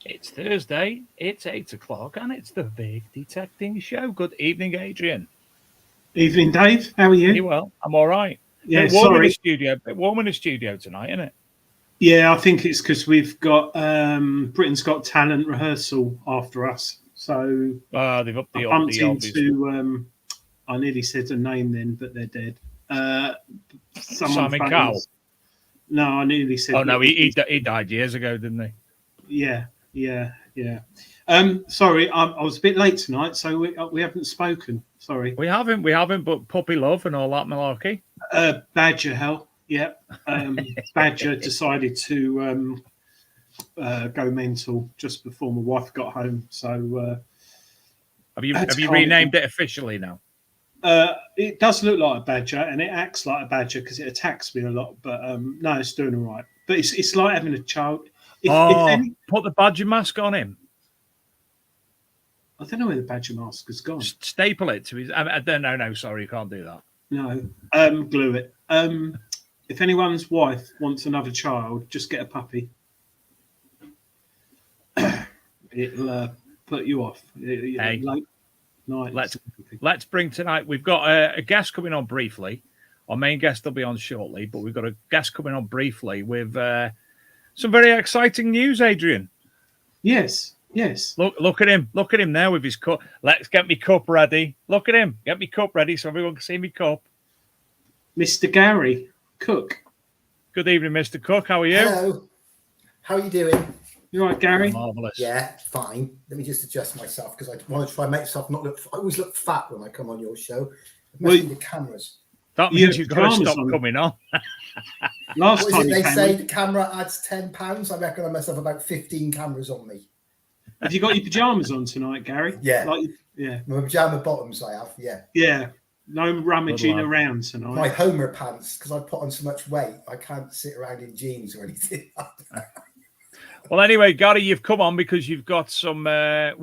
It's Thursday, it's 8 o'clock, and it's the Big Detecting Show. Good evening, Adrian. Evening, Dave. How are you? You well? I'm all right. Yeah, bit warm sorry. In the studio. Bit warm in the studio tonight, isn't it? Yeah, I think it's because we've got Britain's Got Talent rehearsal after us. So they've upped I the bumped obvious. into, I nearly said a name then, but they're dead. Simon Cowell. No, I nearly said. Oh, no, he died years ago, didn't he? Yeah. Sorry, I was a bit late tonight, so we haven't spoken. Sorry. We haven't, but puppy love and all that malarkey. Badger hell, yeah. Badger decided to go mental just before my wife got home. So have you renamed it officially now? It does look like a badger, and it acts like a badger because it attacks me a lot. But no, it's doing all right. But it's like having a child. Put the badger mask on him. I don't know where the badger mask has gone. Staple it to his. No, sorry, you can't do that. No, glue it. If anyone's wife wants another child, just get a puppy. It'll put you off. Hey, let's bring tonight. We've got a guest coming on briefly. Our main guest will be on shortly, but we've got a guest coming on briefly with some very exciting news, Adrian. Yes. Look at him. Look at him now with his cup. Let's get me cup ready. Look at him. Get me cup ready so everyone can see me cup. Mr. Gary Cook. Good evening, Mr. Cook. How are you? Hello. How are you doing? You all right, Gary? Marvelous. Yeah, fine. Let me just adjust myself because I want to try and make myself not look. I always look fat when I come on your show. It must be the cameras. That means you've got to stop coming on. Last time they say the camera adds £10. I reckon I must have about 15 cameras on me. Have you got your pajamas on tonight, Gary? Yeah. Yeah. My pajama bottoms I have, yeah. Yeah. No rummaging around tonight. My Homer pants, because I put on so much weight, I can't sit around in jeans or anything. Well, anyway, Gary, you've come on because you've got some. It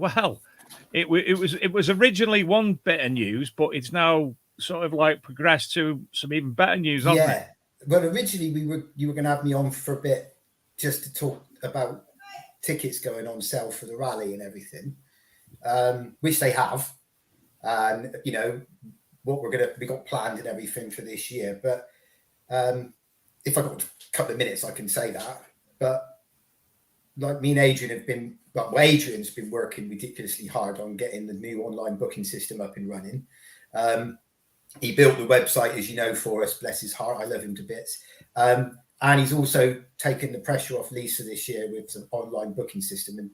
was originally one bit of news, but it's now sort of like progressed to some even better news, hasn't it? Well, originally you were going to have me on for a bit just to talk about tickets going on sale for the rally and everything, which they have, and what we got planned and everything for this year. But if I got a couple of minutes, I can say that. But like me and Adrian have been, Adrian's been working ridiculously hard on getting the new online booking system up and running. He built the website, as you know, for us. Bless his heart. I love him to bits. And he's also taken the pressure off Lisa this year with some online booking system. And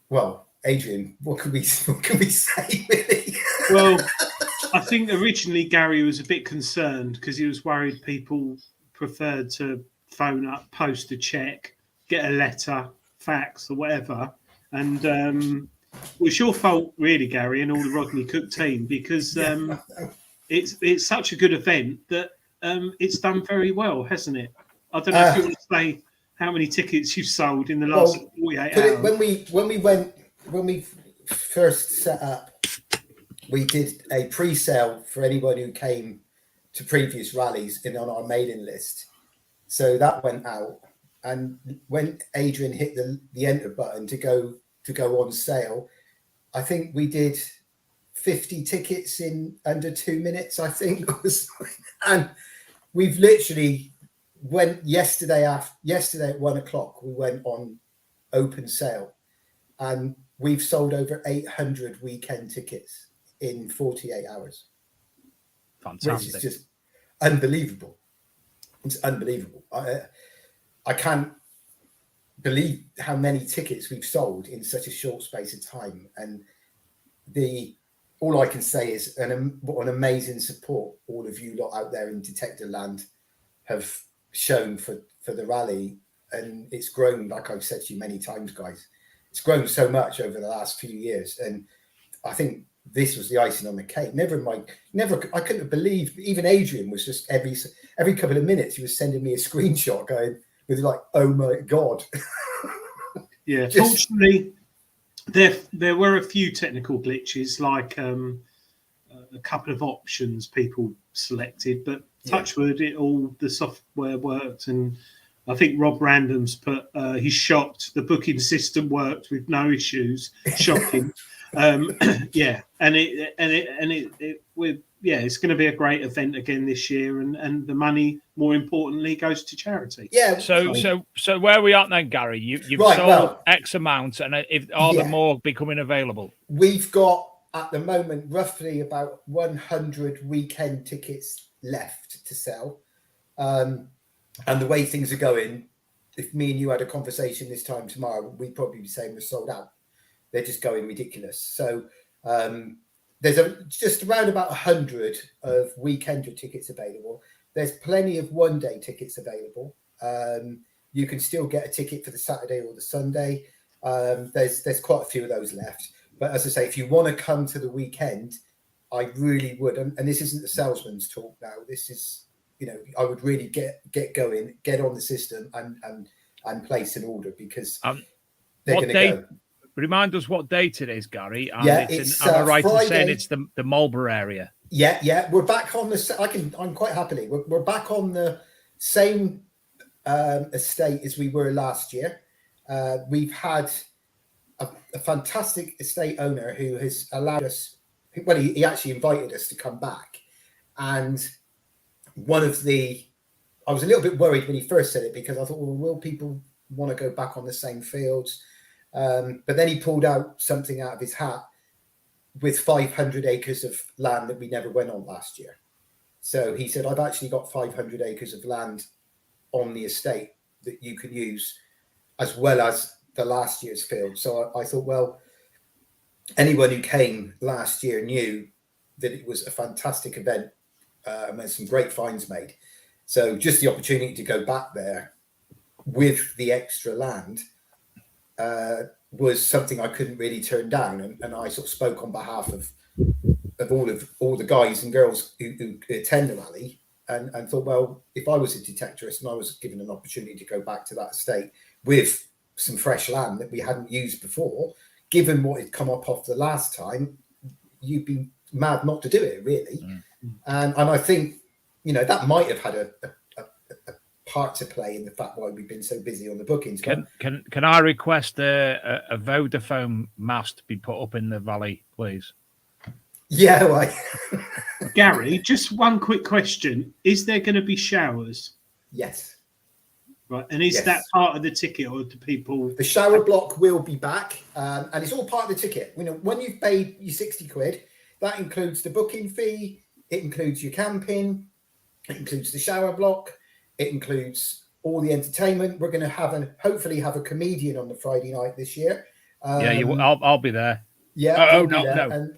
well, Adrian, what can we say really? Well, I think originally Gary was a bit concerned because he was worried people preferred to phone up, post a check, get a letter, fax or whatever. And it's your fault, really, Gary, and all the Rodney Cook team, because it's such a good event that it's done very well, hasn't it? I don't know if you want to say how many tickets you've sold in the last 48 hours. When we first set up, we did a pre-sale for anyone who came to previous rallies on our mailing list. So that went out, and when Adrian hit the enter button to go on sale, I think we did 50 tickets in under 2 minutes, I think. And we've literally went yesterday at 1:00, we went on open sale, and we've sold over 800 weekend tickets in 48 hours. Fantastic. Which is just unbelievable. It's unbelievable. I can't believe how many tickets we've sold in such a short space of time. And all I can say is what an amazing support all of you lot out there in Detector Land have shown for the rally. And it's grown, like I've said to you many times, guys. It's grown so much over the last few years. And I think this was the icing on the cake. I couldn't have believed, even Adrian was just every couple of minutes, he was sending me a screenshot going with like, oh my God. Yeah, fortunately, there were a few technical glitches, like a couple of options people selected, but touch wood, the software worked. And I think Rob Random's put, he's shocked the booking system worked with no issues. Shocking. It's going to be a great event again this year, and the money, more importantly, goes to charity. Yeah. So where are we at then, Gary? You've sold X amount, and are there more becoming available? We've got at the moment roughly about 100 weekend tickets left to sell, and the way things are going, if me and you had a conversation this time tomorrow, we'd probably be saying we're sold out. They're just going ridiculous. So there's just around about 100 of weekender tickets available. There's plenty of one-day tickets available. You can still get a ticket for the Saturday or the Sunday. There's quite a few of those left. But as I say, if you want to come to the weekend, I really would. And this isn't the salesman's talk now. This is, I would really get going, get on the system and place an order, because they're going to go. Remind us what date it is, Gary. And it's am I right Friday. in saying it's the Marlborough area? Yeah. We're back on the. I'm quite happily. We're back on the same estate as we were last year. We've had a fantastic estate owner who has allowed us. Well, he actually invited us to come back, and I was a little bit worried when he first said it, because I thought, well, will people want to go back on the same fields? But then he pulled out something out of his hat with 500 acres of land that we never went on last year. So he said, I've actually got 500 acres of land on the estate that you can use, as well as the last year's field. So I thought, well, anyone who came last year knew that it was a fantastic event, and there's some great finds made. So just the opportunity to go back there with the extra land was something I couldn't really turn down. And I sort of spoke on behalf of all the guys and girls who attend the rally, and thought, well, if I was a detectorist and I was given an opportunity to go back to that estate with some fresh land that we hadn't used before, given what had come up off the last time, you'd be mad not to do it, really. And I think, that might have had a part to play in the fact why we've been so busy on the bookings. Can I request a Vodafone mast be put up in the valley, please? Yeah, right. Gary, just one quick question. Is there going to be showers? Yes. Right. And is that part of the ticket, or do people... The shower block will be back, and it's all part of the ticket. When you've paid your 60 quid, that includes the booking fee, it includes your camping, it includes the shower block, it includes all the entertainment. We're going to hopefully have a comedian on the Friday night this year. I'll be there. Yeah.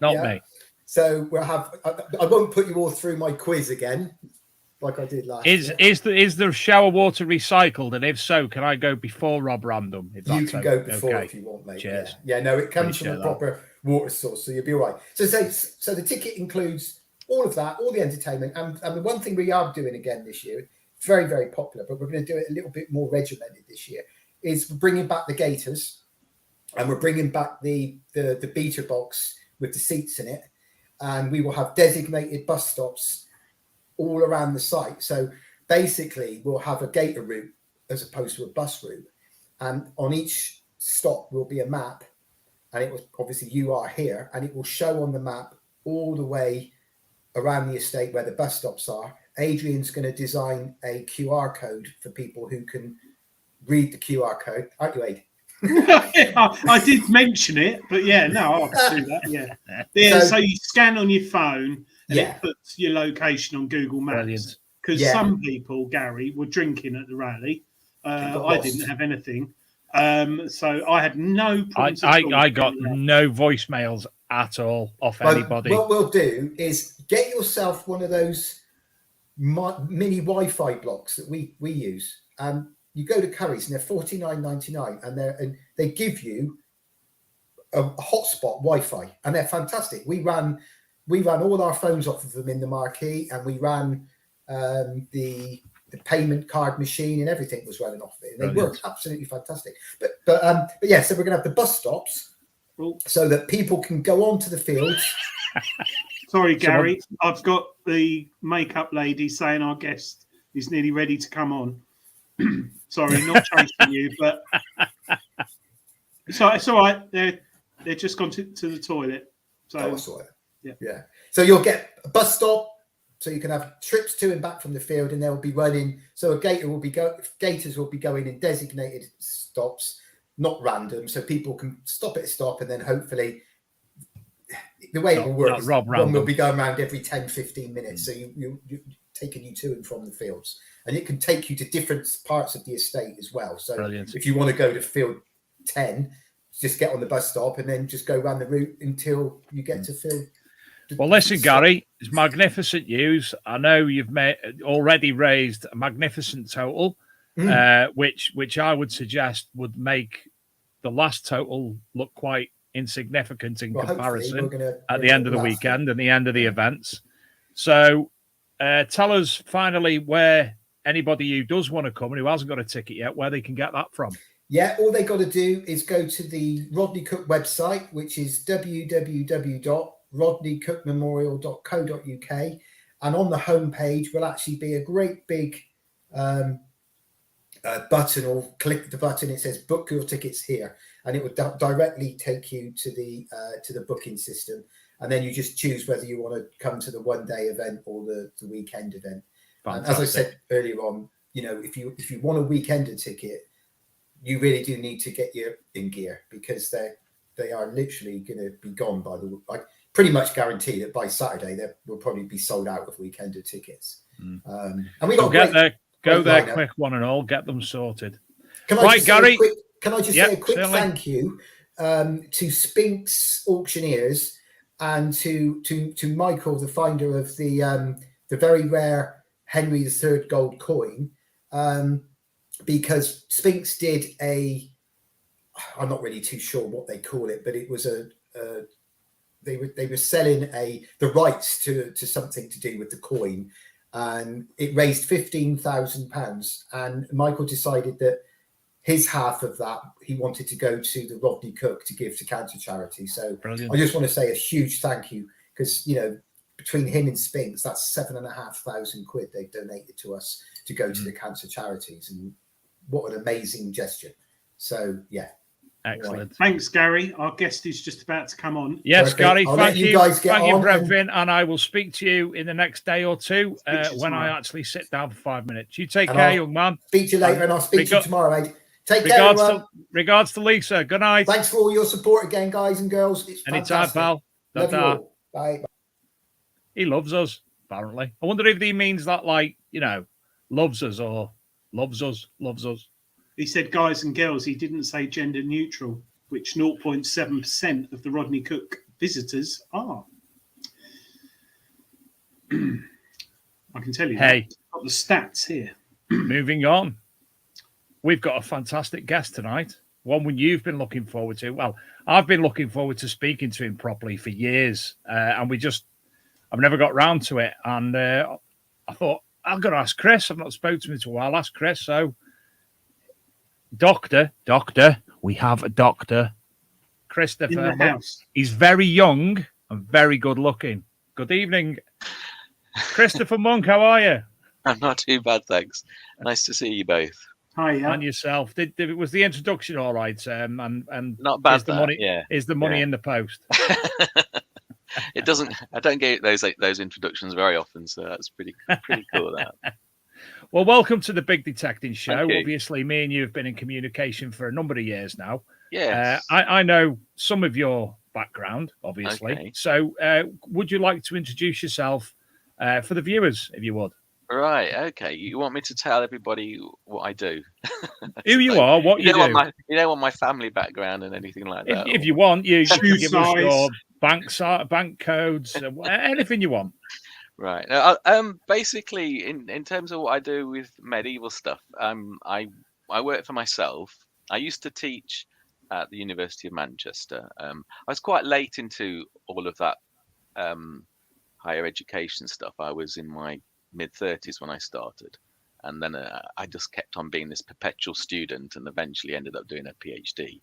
Not me. So we'll have. I won't put you all through my quiz again, like I did last year. Is the shower water recycled? And if so, can I go before Rob Random? You can go before if you want, mate. Cheers. Yeah, no, it comes from a proper water source, so you'll be all right. So the ticket includes all of that, all the entertainment, and the one thing we are doing again this year, it's very, very popular, but we're going to do it a little bit more regimented this year, is we're bringing back the gators, and we're bringing back the beater box with the seats in it, and we will have designated bus stops all around the site. So basically, we'll have a gator route as opposed to a bus route, and on each stop will be a map, and it was obviously you are here, and it will show on the map all the way around the estate where the bus stops are. Adrian's going to design a QR code for people who can read the QR code. Aren't you, Aid? I did mention it, but I'll do that. Yeah. So you scan on your phone, and it puts your location on Google Maps. Because some people, Gary, were drinking at the rally. I didn't have anything, so I had no problems. I got no voicemails at all off anybody. What we'll do is get yourself one of those mini Wi-Fi blocks that we use. You go to Curry's and they're $49.99, and they give you a hotspot Wi-Fi, and they're fantastic. We ran all our phones off of them in the marquee, and we ran the payment card machine, and everything was running off it. And they worked absolutely fantastic. But so we're gonna have the bus stops so that people can go onto the fields. Sorry, Gary, I've got the makeup lady saying our guest is nearly ready to come on. Sorry, not chasing you, but it's all right. They're just gone to the toilet. So that's all right. Yeah. So you'll get a bus stop, so you can have trips to and back from the field, and they'll be running. So gators will be going in designated stops, not random. So people can stop at a stop, and then hopefully the way it will work is one will be going around every 10-15 minutes. So you're taking you to and from the fields. And it can take you to different parts of the estate as well. So if you want to go to field 10, just get on the bus stop and then just go around the route until you get to field. Well, listen, Gary, it's magnificent news. I know you've already raised a magnificent total, which I would suggest would make the last total look quite insignificant in comparison at the end of the weekend and the end of the events. So tell us finally where anybody who does want to come and who hasn't got a ticket yet, where they can get that from. Yeah, all they got to do is go to the Rodney Cook website, which is www.rodneycookmemorial.co.uk, and on the homepage will actually be a great big button, or click the button. It says "Book your tickets here," and it will directly take you to the booking system, and then you just choose whether you want to come to the one-day event or the weekend event. And as I said earlier on, if you want a weekender ticket, you really do need to get your in gear, because they are literally going to be gone I pretty much guarantee that by Saturday they will probably be sold out of weekender tickets. And we got Go Great there lineup. quick, one and all. Get them sorted. Can I Right, just Gary. say a quick certainly. thank you to Spinks Auctioneers and to Michael, the finder of the very rare Henry III gold coin, because Spinks did I'm not really too sure what they call it, but it was they were selling the rights to something to do with the coin, and it raised £15,000. And Michael decided that his half of that he wanted to go to the Rodney Cook to give to cancer charity. So Brilliant. I just want to say a huge thank you, because between him and Spinks, that's £7,500 they've donated to us to go to the cancer charities, and what an amazing gesture. So yeah. Excellent. Right. Thanks, Gary. Our guest is just about to come on. Yes, Perfect. Gary, I'll thank let you guys get thank you on for everything, and I will speak to you in the next day or two when I tomorrow. actually sit down for 5 minutes. You take And care, I'll young man. Speak to you later, and I'll speak to you tomorrow, mate. Take care, everyone. Regards to Lisa. Good night. Thanks for all your support again, guys and girls. It's Anytime, fantastic. pal. Love you all. Bye. He loves us, apparently. I wonder if he means that, like, loves us or loves us. He said guys and girls. He didn't say gender neutral, which 0.7% of the Rodney Cook visitors are. I can tell you. Hey. I've got the stats here. Moving on. We've got a fantastic guest tonight. One you've been looking forward to. Well, I've been looking forward to speaking to him properly for years. And I've never got round to it. And I thought, I've got to ask Chris. I've not spoken to him in a while. Ask Chris. So, Doctor, we have a doctor. Christopher. In the house. He's very young and very good looking. Good evening, Christopher Monk. How are you? I'm not too bad, thanks. Nice to see you both. Hi, And yourself. Was the introduction all right? And not bad. Is the money in the post? It doesn't. I don't get those introductions very often, so that's pretty cool. That. Well, welcome to the Big Detecting Show. Obviously, me and you have been in communication for a number of years now. Yes. I know some of your background, obviously. Okay. So, would you like to introduce yourself for the viewers, if you would? Right. Okay. You want me to tell everybody what I do? Who you are, what you do? You don't want my family background and anything like that. If you want, you can give us your size. bank codes, anything you want. Right. Basically, in terms of what I do with medieval stuff, I work for myself. I used to teach at the University of Manchester. I was quite late into all of that higher education stuff. I was in my mid-30s when I started, and then I just kept on being this perpetual student, and eventually ended up doing a PhD.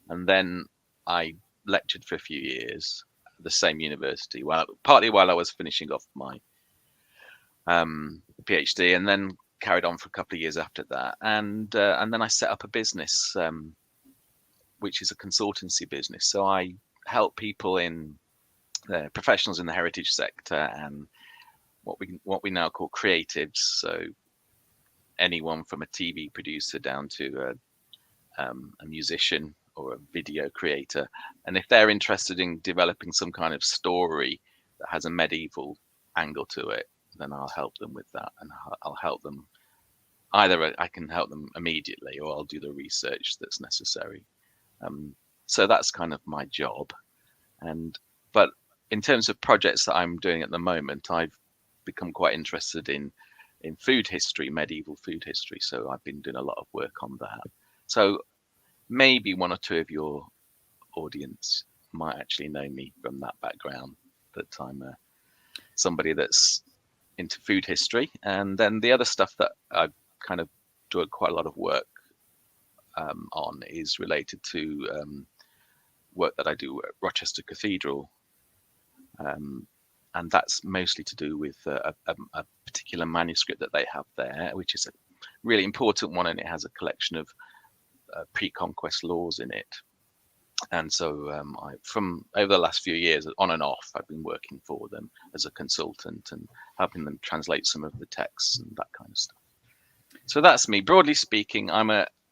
And then I lectured for a few years at the same university, partly while I was finishing off my PhD, and then carried on for a couple of years after that. And then I set up a business, which is a consultancy business. So I help people professionals in the heritage sector and what we now call creatives. So anyone from a TV producer down to a musician or a video creator. And if they're interested in developing some kind of story that has a medieval angle to it, then I'll help them with that. And I'll help them. Either I can help them immediately, or I'll do the research that's necessary. So that's kind of my job. But in terms of projects that I'm doing at the moment, I've become quite interested in food history, medieval food history. So I've been doing a lot of work on that. So maybe one or two of your audience might actually know me from that background, that I'm somebody that's into food history. And then the other stuff that I kind of do quite a lot of work on is related to work that I do at Rochester Cathedral. And that's mostly to do with a particular manuscript that they have there, which is a really important one, and it has a collection of pre-conquest laws in it. And so from over the last few years, on and off, I've been working for them as a consultant and helping them translate some of the texts and that kind of stuff. So that's me. Broadly speaking,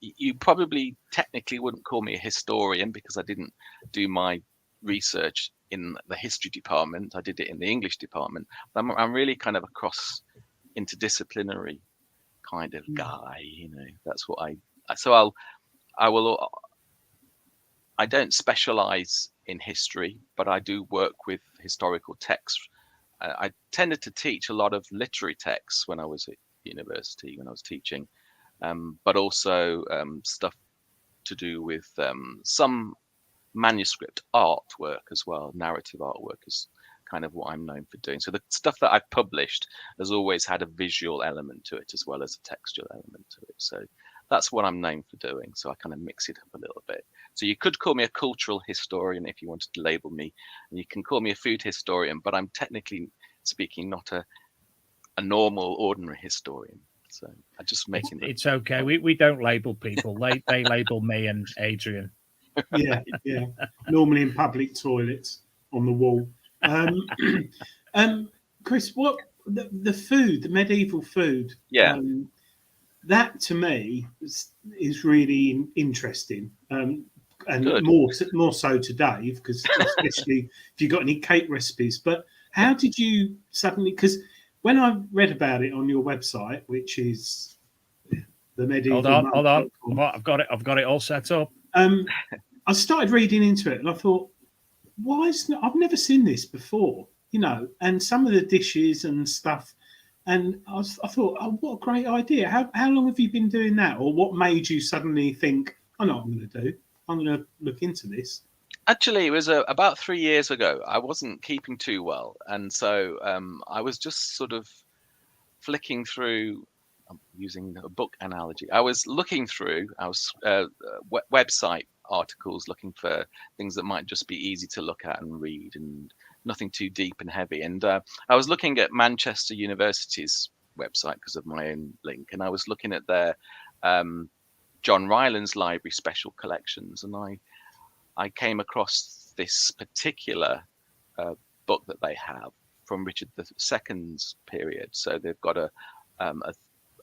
you probably technically wouldn't call me a historian, because I didn't do my research in the history department. I did it in the English department. I'm really kind of a cross interdisciplinary kind of guy, that's what so I don't specialize in history, but I do work with historical texts. I tended to teach a lot of literary texts when I was at university, when I was teaching, but also stuff to do with some manuscript artwork as well. Narrative artwork is kind of what I'm known for doing. So the stuff that I've published has always had a visual element to it as well as a textual element to it. So that's what I'm known for doing. So I kind of mix it up a little bit. So you could call me a cultural historian if you wanted to label me, and you can call me a food historian, but I'm technically speaking not a normal, ordinary historian. So I just making it's okay. We don't label people. They label me and Adrian. Yeah. Normally in public toilets on the wall. Chris, what the food, the medieval food? Yeah. That to me is really interesting, and Good. more so to Dave, because especially if you got any cake recipes. But how did you suddenly? Because when I read about it on your website, which is the medieval. Hold on. I've got it all set up. I started reading into it, and I thought, I've never seen this before, and some of the dishes and stuff. And I thought, oh, what a great idea. How long have you been doing that? Or what made you suddenly think, I know what I'm going to do. I'm going to look into this. Actually, it was about 3 years ago. I wasn't keeping too well. And so I was just sort of flicking through, I'm using a book analogy. I was looking through, website articles, looking for things that might just be easy to look at and read and nothing too deep and heavy. And I was looking at Manchester University's website because of my own link, and I was looking at their John Rylands Library special collections, and I came across this particular book that they have from Richard II's period. So they've got a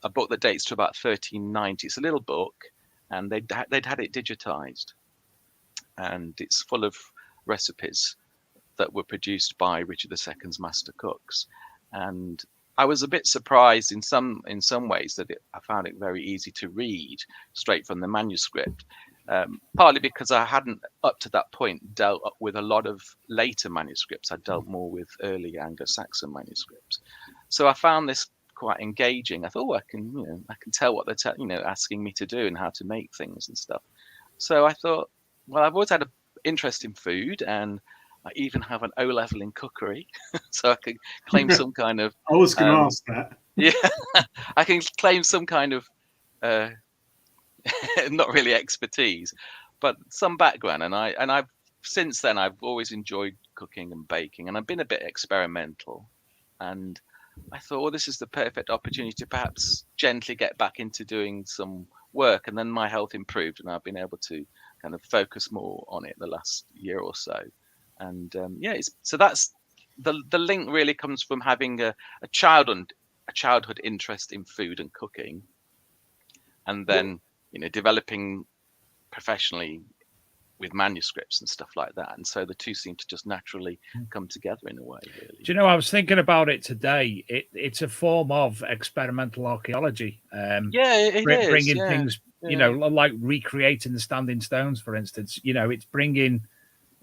book that dates to about 1390. It's a little book, and they'd had it digitized, and it's full of recipes that were produced by Richard II's master cooks. And I was a bit surprised in some ways that I found it very easy to read straight from the manuscript, partly because I hadn't up to that point dealt with a lot of later manuscripts. I dealt more with early Anglo-Saxon manuscripts, so I found this quite engaging. I thought, I can tell what they're asking me to do and how to make things and stuff. So I thought, well, I've always had an interest in food, and I even have an O-level in cookery, so I can claim some kind of. I was going to ask that. Yeah, I can claim some kind of not really expertise, but some background. And I've since then I've always enjoyed cooking and baking, and I've been a bit experimental. And I thought, well, this is the perfect opportunity to perhaps gently get back into doing some work. And then my health improved, and I've been able to kind of focus more on it the last year or so. And so that's the link really comes from having a childhood interest in food and cooking, and then developing professionally with manuscripts and stuff like that. And so the two seem to just naturally come together in a way, really. Do you know, I was thinking about it today. It's a form of experimental archaeology. Bringing things, like recreating the standing stones, for instance. It's bringing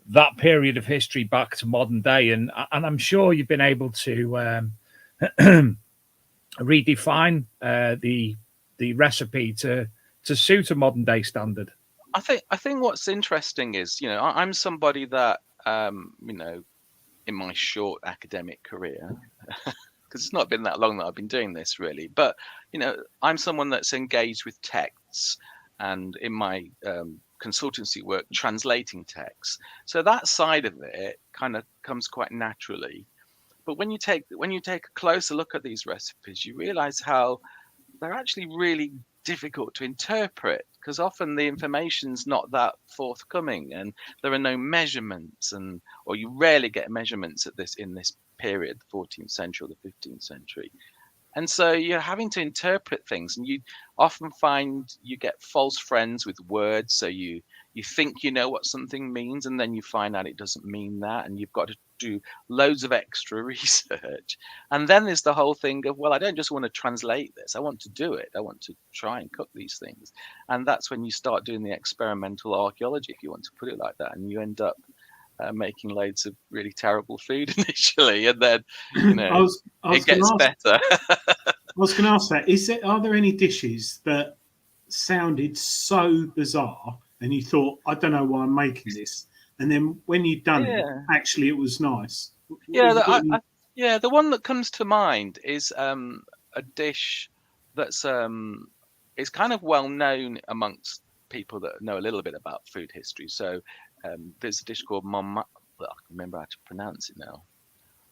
that period of history back to modern day, and I'm sure you've been able to redefine the recipe to suit a modern day standard. I think what's interesting is, I'm somebody that in my short academic career, because it's not been that long that I've been doing this really, but I'm someone that's engaged with texts, and in my consultancy work translating texts. So that side of it kind of comes quite naturally. But when you take a closer look at these recipes, you realize how they're actually really difficult to interpret, because often the information's not that forthcoming, and there are no measurements, or you rarely get measurements in this period, the 14th century or the 15th century. And so you're having to interpret things, and you often find you get false friends with words. So you you think you know what something means, and then you find out it doesn't mean that, and you've got to do loads of extra research. And then there's the whole thing of, well, I don't just want to translate this, I want to do it, I want to try and cook these things. And that's when you start doing the experimental archaeology, if you want to put it like that, and you end up making loads of really terrible food initially, and then it gets better. I was going to ask that. Are there any dishes that sounded so bizarre and you thought, I don't know why I'm making this, and then when you've done it, actually it was nice? The one that comes to mind is a dish that's it's kind of well known amongst people that know a little bit about food history. So there's a dish called I can remember how to pronounce it now.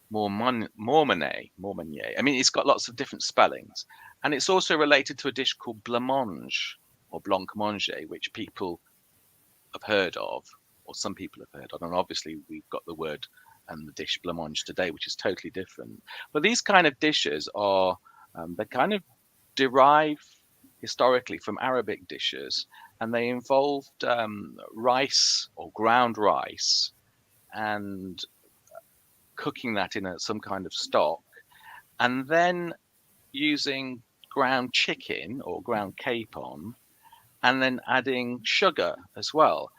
Mormonnais. I mean, it's got lots of different spellings, and it's also related to a dish called blancmange or blancmange, which people have heard of, or some people have heard of. And obviously, we've got the word and the dish blancmange today, which is totally different. But these kind of dishes are they kind of derive historically from Arabic dishes, and they involved rice or ground rice and cooking that in some kind of stock, and then using ground chicken or ground capon, and then adding sugar as well.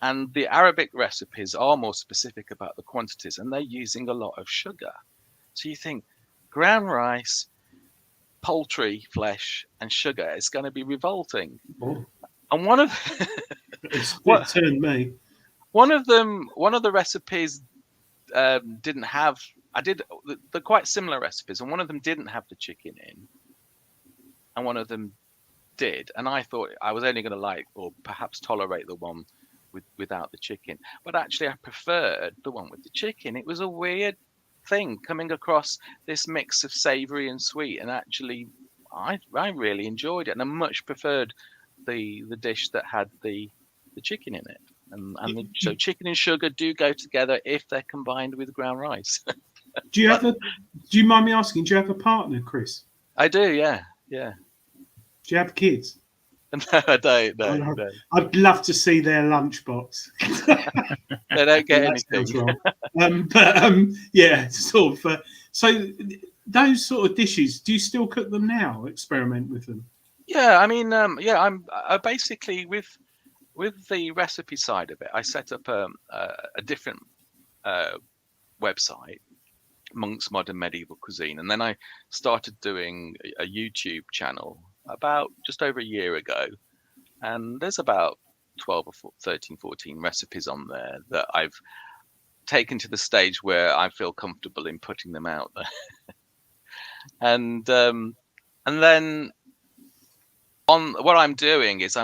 And the Arabic recipes are more specific about the quantities, and they're using a lot of sugar. So you think ground rice, poultry flesh, and sugar is going to be revolting. Oh. And one of it turned me. One of the recipes didn't have. They're quite similar recipes, and one of them didn't have the chicken in, and one of them did. And I thought I was only going to like, or perhaps tolerate, the one without the chicken. But actually, I preferred the one with the chicken. It was a weird thing coming across this mix of savoury and sweet, and actually, I really enjoyed it, and I much preferred the dish that had the chicken in it. So chicken and sugar do go together if they're combined with ground rice. Do you mind me asking, do you have a partner, Chris? I do, yeah. Do you have kids? No, I don't. No. I'd love to see their lunchbox. They don't get anything. Yeah, sort of. So those sort of dishes, do you still cook them now? Experiment with them? Yeah, I mean, I'm basically with the recipe side of it. I set up a different website, Monk's Modern Medieval Cuisine, and then I started doing a YouTube channel about just over a year ago, and there's about 12 or 13, 14 recipes on there that I've taken to the stage where I feel comfortable in putting them out there. and then on what I'm doing is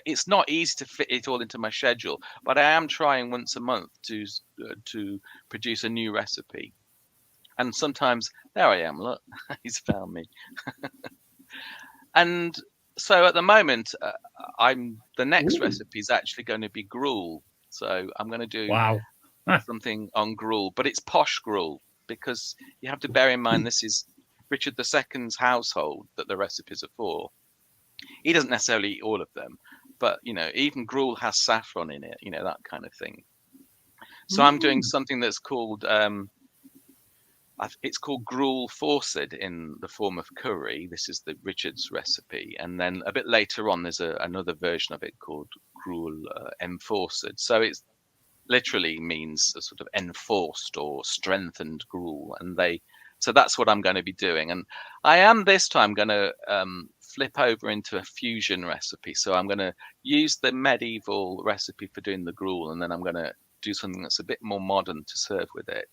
it's not easy to fit it all into my schedule, but I am trying once a month to produce a new recipe. And sometimes, there I am, look, he's found me. And so at the moment, the next recipe is actually going to be gruel. So I'm going to do something on gruel, but it's posh gruel, because you have to bear in mind this is Richard II's household that the recipes are for. He doesn't necessarily eat all of them, but even gruel has saffron in it, that kind of thing. So I'm doing something that's called it's called gruel forced in the form of curry. This is the Richard's recipe, and then a bit later on there's another version of it called gruel enforced. So it literally means a sort of enforced or strengthened gruel, so that's what I'm going to be doing. And I am this time going to flip over into a fusion recipe. So I'm going to use the medieval recipe for doing the gruel, and then I'm going to do something that's a bit more modern to serve with it.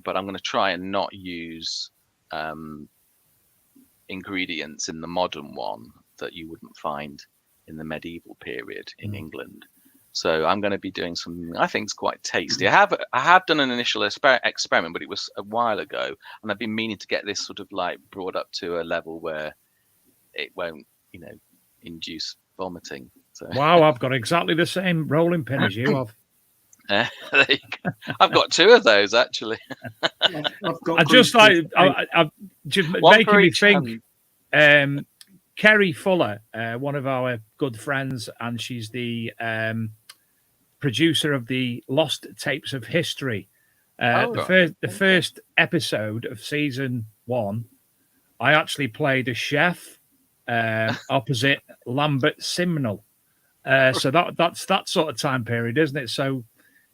But I'm going to try and not use ingredients in the modern one that you wouldn't find in the medieval period in England. So I'm going to be doing something I think is quite tasty. I have done an initial experiment, but it was a while ago, and I've been meaning to get this sort of like brought up to a level where it won't, induce vomiting. So. Wow, I've got exactly the same rolling pin as you have. There you go. I've got two of those actually. I've got I just like I'm just making me think. Kerry Fuller, one of our good friends, and she's the producer of the Lost Tapes of History. The first episode of season 1, I actually played a chef opposite Lambert Simnel. So that's that sort of time period, isn't it? So,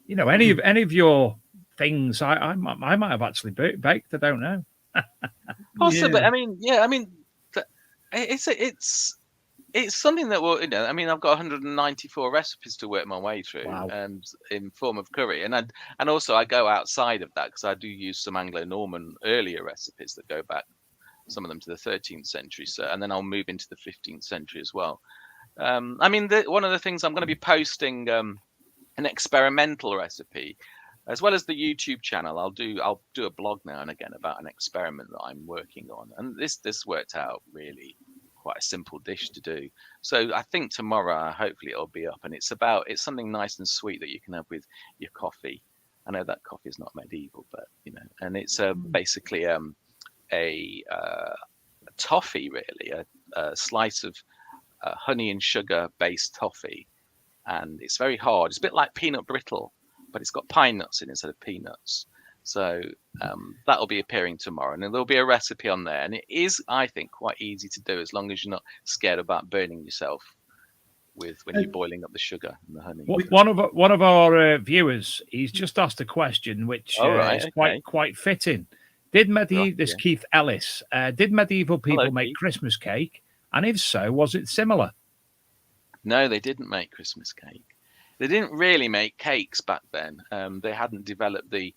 you know, any of your things, I might have actually baked. I don't know. Possibly. Yeah. I mean, it's something that will, you know, I mean, I've got 194 recipes to work my way through, Wow. and in form of curry, and also I go outside of that because I do use some Anglo-Norman earlier recipes that go back, some of them to the 13th century. So, and then I'll move into the 15th century as well. I mean, one of the things I'm going to be posting an experimental recipe, as well as the YouTube channel. I'll do a blog now and again about an experiment that I'm working on, and this worked out really quite a simple dish to do. So I think tomorrow, hopefully, it'll be up, and it's something nice and sweet that you can have with your coffee. I know that coffee is not medieval, but you know, and it's basically a toffee, really, a slice of honey and sugar based toffee, and it's very hard. It's a bit like peanut brittle, but it's got pine nuts in instead of peanuts. So that'll be appearing tomorrow, and there'll be a recipe on there. And it is, I think, quite easy to do as long as you're not scared about burning yourself when you're boiling up the sugar and the honey. One of our viewers, he's just asked a question which is quite fitting. Keith Ellis, did medieval people make Christmas cake? And if so, was it similar? No, they didn't make Christmas cake. They didn't really make cakes back then. They hadn't developed the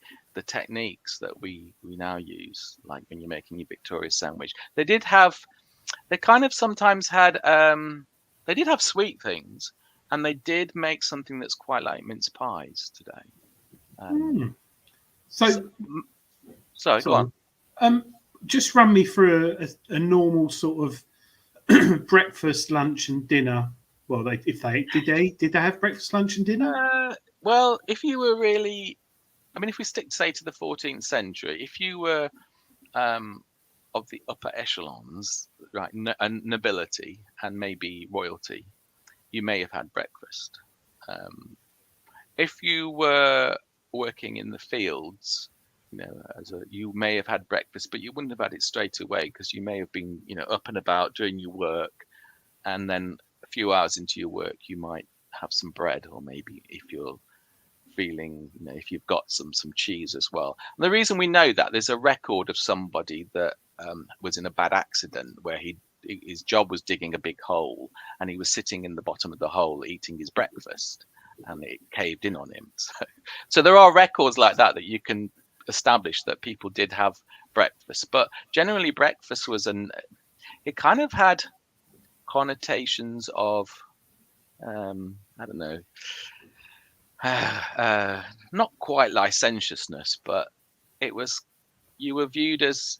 techniques that we now use, like when you're making your Victoria sandwich. They kind of sometimes had, they did have sweet things, and they did make something that's quite like mince pies today. So go on. Just run me through a normal sort of breakfast, lunch, and dinner. Well, did they have breakfast, lunch, and dinner? Well, if you were really, I mean, if we stick, say, to the 14th century, if you were of the upper echelons, right, and nobility and maybe royalty, you may have had breakfast. If you were working in the fields, you know, you may have had breakfast, but you wouldn't have had it straight away because you may have been, you know, up and about doing your work, and then a few hours into your work, you might have some bread, or maybe if you're feeling, you know, if you've got some cheese as well. And the reason we know that, there's a record of somebody that was in a bad accident where his job was digging a big hole, and he was sitting in the bottom of the hole eating his breakfast, and it caved in on him. So there are records like that you can establish that people did have breakfast, but generally breakfast was it kind of had connotations of I don't know, not quite licentiousness, but you were viewed as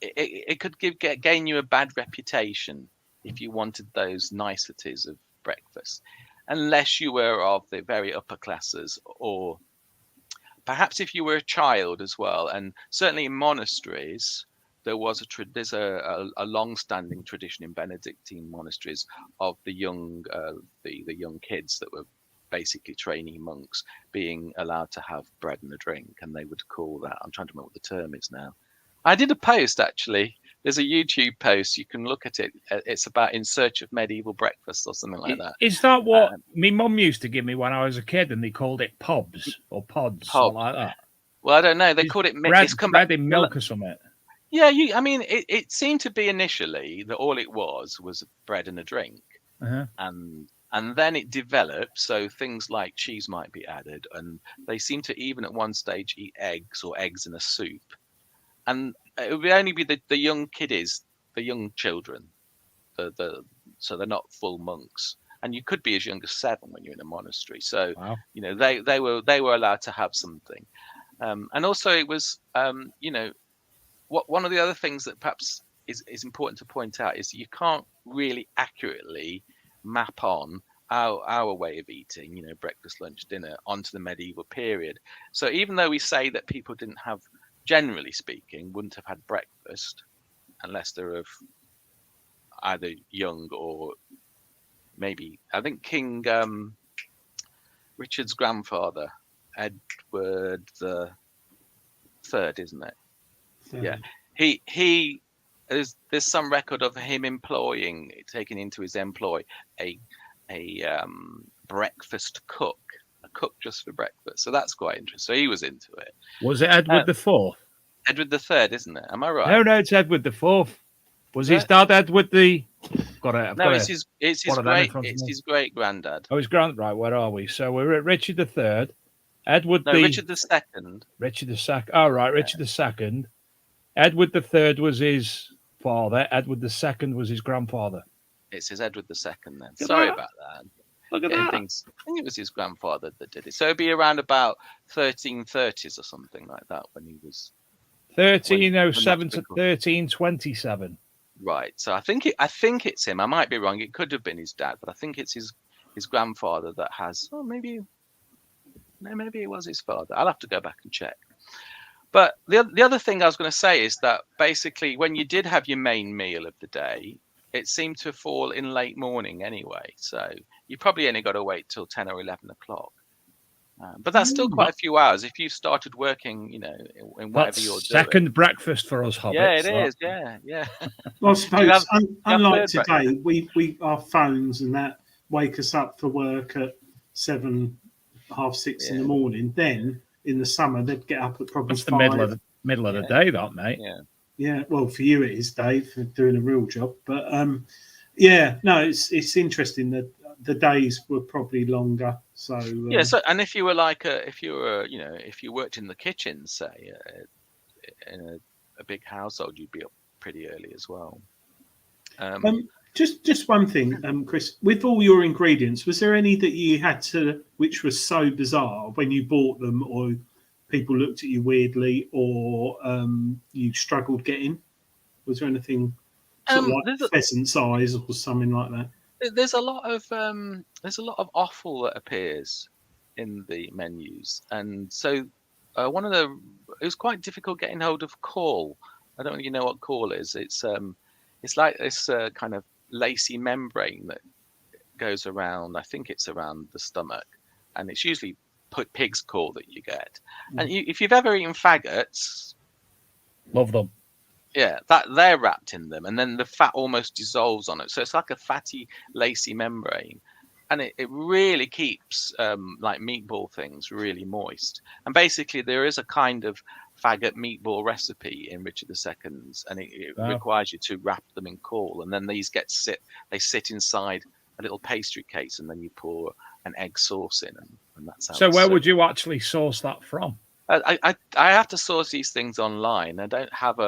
it could gain you a bad reputation if you wanted those niceties of breakfast, unless you were of the very upper classes, or perhaps if you were a child as well. And certainly in monasteries, there's a long-standing tradition in Benedictine monasteries of the young kids that were basically trainee monks being allowed to have bread and a drink, and they would call that, I'm trying to remember what the term is now. I did a post, actually. There's a YouTube post. You can look at it. It's about In Search of Medieval Breakfast or something like that. Is that what my mum used to give me when I was a kid, and they called it pobs or pods or like that? Well, I don't know. They called it bread in milk or something. Yeah, I mean, it seemed to be initially that all it was bread and a drink, and then it developed. So things like cheese might be added, and they seem to even at one stage eat eggs or eggs in a soup. And it would only be the young kiddies, the young children, so they're not full monks. And you could be as young as 7 when you're in a monastery. So wow. You know, they were allowed to have something, and also it was you know, one of the other things that perhaps is important to point out is that you can't really accurately map on our way of eating, you know, breakfast, lunch, dinner, onto the medieval period. So even though we say that people didn't have, generally speaking, wouldn't have had breakfast unless they're of, either young or maybe, I think King Richard's grandfather, Edward the Third, isn't it? Yeah, he there's some record of him taking into his employ a breakfast cook, a cook just for breakfast. So that's quite interesting. So he was into it. Was it Edward the Fourth? Edward the Third, isn't it? Am I right? No, it's Edward the Fourth. Was his dad Edward the? It's his great granddad. Oh, his grand. Right, where are we? So we're at Richard the Third. Richard the Second. Richard the Second. Oh, right, Richard the Second. Edward the Third was his father. Edward the Second was his grandfather. It says Edward the Second then. Sorry about that. Look at that. I think it was his grandfather that did it. So it'd be around about 1330s or something like that when he was 1307 to 1327. Right. So I think it's him. I might be wrong. It could have been his dad, but I think it's his grandfather that has. Oh, maybe it was his father. I'll have to go back and check. But the other thing I was going to say is that basically when you did have your main meal of the day, it seemed to fall in late morning anyway. So you probably only got to wait till 10 or 11 o'clock. But that's still quite a few hours if you started working, in whatever you're doing. Second breakfast for us hobbits. Yeah, it is. Yeah. Well, I suppose unlike today, we our phones and that wake us up for work at 7, half 6 in the morning. Then in the summer they'd get up at probably 5. The middle of the day, that mate. Yeah. Well, for you it is, Dave, for doing a real job. But it's interesting that the days were probably longer. So So and if you were if you worked in the kitchen, say in a big household, you'd be up pretty early as well. Just one thing, Chris, with all your ingredients, was there any that you had which was so bizarre when you bought them, or people looked at you weirdly, or you struggled getting? Was there anything sort of like pheasant's eyes or something like that? There's a lot of offal that appears in the menus, and so it was quite difficult getting hold of caul. I don't really know what caul is. It's like this kind of lacy membrane that goes around. I think it's around the stomach, and it's usually pig's caul that you get. And if you've ever eaten faggots, love them. Yeah, that they're wrapped in them, and then the fat almost dissolves on it. So it's like a fatty, lacy membrane, and it really keeps like meatball things really moist. And basically, there is a kind of faggot meatball recipe in Richard II's, and it requires you to wrap them in caul, and then these they sit inside a little pastry case, and then you pour an egg sauce in, and that's how. So where would you actually source that from? I have to source these things online. I don't have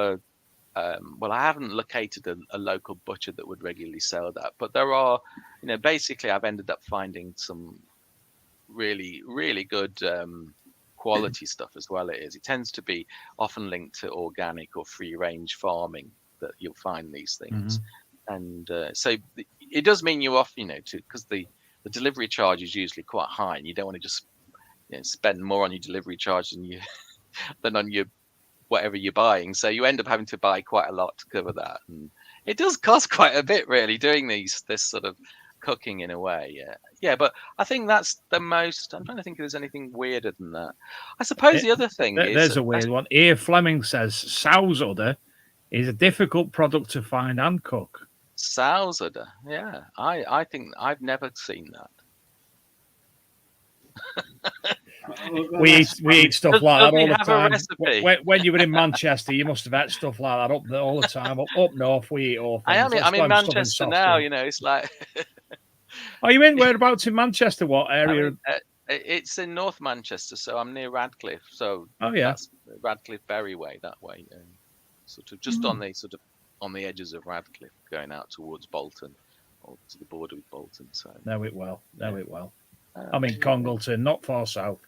I haven't located a local butcher that would regularly sell that, but there are, basically I've ended up finding some really, really good quality stuff as well. It tends to be often linked to organic or free range farming that you'll find these things. And so it does mean you're off, because the delivery charge is usually quite high, and you don't want to just spend more on your delivery charge than on your whatever you're buying, so you end up having to buy quite a lot to cover that, and it does cost quite a bit really doing this sort of cooking in a way. But I think that's the most. I'm trying to think if there's anything weirder than that. I suppose the other thing there's a weird one here. Fleming says sow's udder is a difficult product to find and cook. Sow's udder, yeah. I think I've never seen that. We eat stuff like that all the time. When you were in Manchester, you must have had stuff like that all the time. Up north, we eat all things. I'm in Manchester now. It's like. Oh, you mean whereabouts in Manchester? What area? It's in North Manchester, so I'm near Radcliffe. So that's Radcliffe Bury way that way, sort of just on the edges of Radcliffe, going out towards Bolton or to the border with Bolton. So know it well. I'm in Congleton, not far south.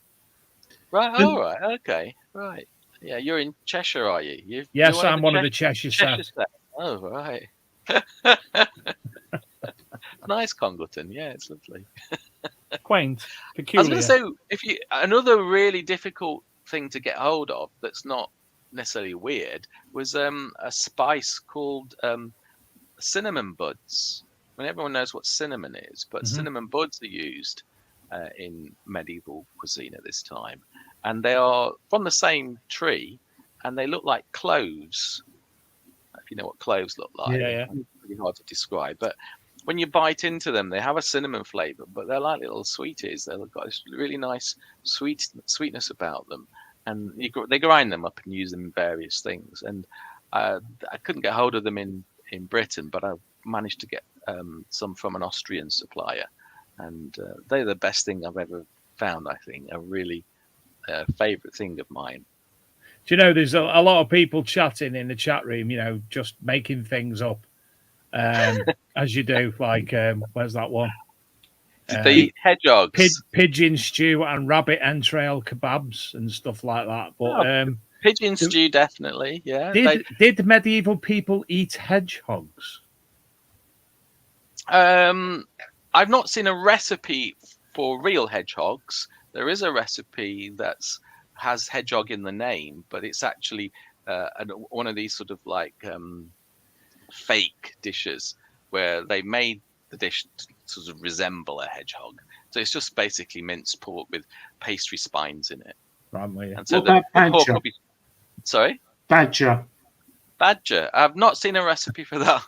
Right. All right. Okay. Right. Yeah. You're in Cheshire, are you? Yes, I'm one of the Cheshire set. Oh, right. Nice Congleton. Yeah, it's lovely. Quaint, peculiar. I was going to say, another really difficult thing to get hold of that's not necessarily weird was a spice called cinnamon buds. I mean, everyone knows what cinnamon is, but cinnamon buds are used in medieval cuisine at this time, and they are from the same tree, and they look like cloves. If you know what cloves look like, Yeah. It's pretty hard to describe. But when you bite into them, they have a cinnamon flavor, but they're like little sweeties. They've got this really nice sweetness about them, and they grind them up and use them in various things. And I couldn't get hold of them in Britain, but I managed to get some from an Austrian supplier, and they're the best thing I've ever found. I think a really favorite thing of mine. Do you know there's a lot of people chatting in the chat room, just making things up, as you do. Like, where's that one? Did they eat hedgehogs? Pigeon stew and rabbit entrail kebabs and stuff like that. But pigeon stew, definitely. Yeah. Did medieval people eat hedgehogs? I've not seen a recipe for real hedgehogs. There is a recipe that has hedgehog in the name, but it's actually one of these sort of like fake dishes where they made the dish sort of resemble a hedgehog. So it's just basically minced pork with pastry spines in it. Right, well, yeah. And so what about the pork badger? will be... Sorry? Badger. I've not seen a recipe for that.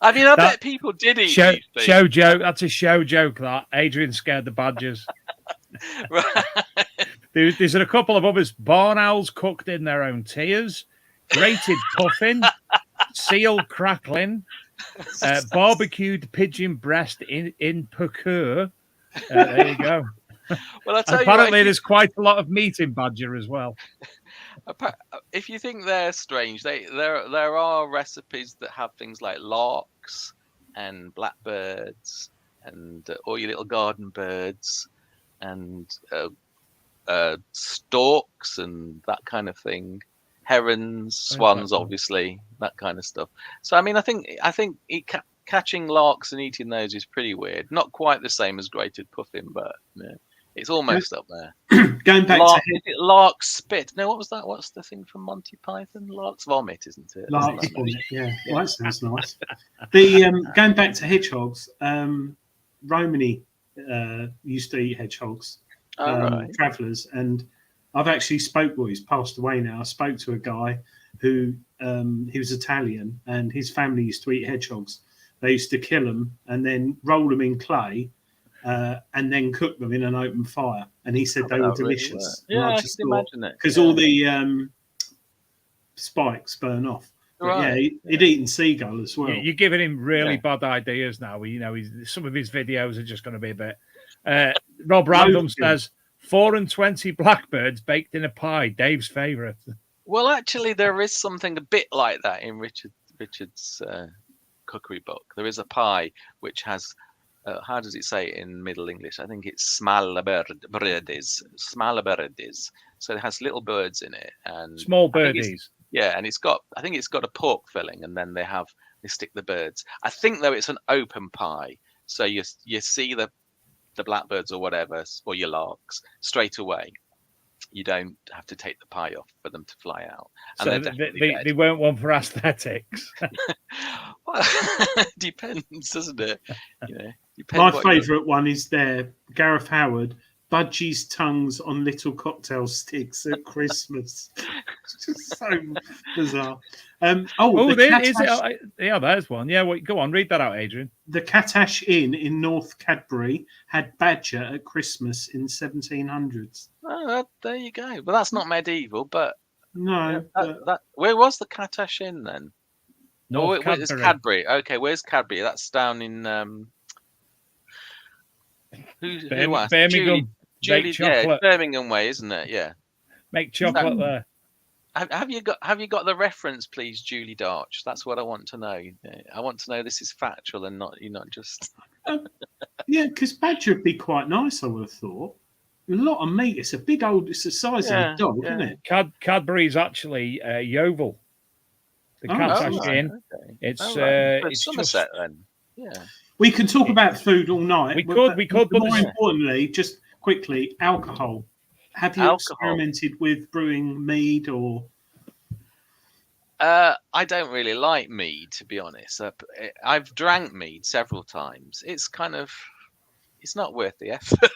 I mean, I bet people did eat show these joke. That's a show joke. That Adrian scared the badgers. Right. There's a couple of others. Barn owls cooked in their own tears, grated puffin, seal crackling, barbecued pigeon breast in pucur. There you go. Well, I tell apparently you, there's quite a lot of meat in badger as well. If you think they're strange, there are recipes that have things like larks and blackbirds and all your little garden birds and storks and that kind of thing, herons, swans, obviously, that kind of stuff. So I mean, I think catching larks and eating those is pretty weird. Not quite the same as grated puffin, but yeah, it's almost up there. Going back to lark spit. No, what was that? What's the thing from Monty Python? Lark's vomit, isn't it? lark's vomit. Yeah, well, that sounds nice. The going back to hedgehogs, Romany used to eat hedgehogs. Travellers, and I've actually he's passed away now. I spoke to a guy who he was Italian, and his family used to eat hedgehogs. They used to kill them and then roll them in clay and then cook them in an open fire, and he said they were delicious. Really I just imagine it because all the spikes burn off. But yeah, he'd eaten seagull as well. You're giving him really bad ideas now. Some of his videos are just going to be a bit. Rob Random says 4 and 20 blackbirds baked in a pie. Dave's favourite. Well, actually, there is something a bit like that in Richard's cookery book. There is a pie which has, how does it say it in Middle English? I think it's smalaberdis. So it has little birds in it and small birdies. Yeah, and I think it's got a pork filling, and then they stick the birds. I think though it's an open pie, so you see the blackbirds or whatever, or your larks straight away. You don't have to take the pie off for them to fly out. And so they weren't one for aesthetics. Well, depends, doesn't it? My favourite one is Gareth Howard. Budgies tongues on little cocktail sticks at Christmas. It's just so bizarre. There's one. Yeah, go on, read that out, Adrian. The Catash Inn in North Cadbury had badger at Christmas in 1700s. Oh, there you go. But that's not medieval. But no, where was the Catash Inn then? Where's Cadbury? Okay, where's Cadbury? That's down in Birmingham. Birmingham way, isn't it? Yeah. Make chocolate there. Have you got the reference, please, Julie Darch? That's what I want to know. I want to know this is factual and not just. Yeah, because badger would be quite nice. I would have thought. A lot of meat. It's the size of a dog, isn't it? Cadbury's actually Yeovil. The Catash Inn. Okay. It's Somerset then. Yeah. We can talk about food all night. We could. But more importantly, just quickly, alcohol. Have you experimented with brewing mead or? I don't really like mead, to be honest. I've drank mead several times. It's it's not worth the effort.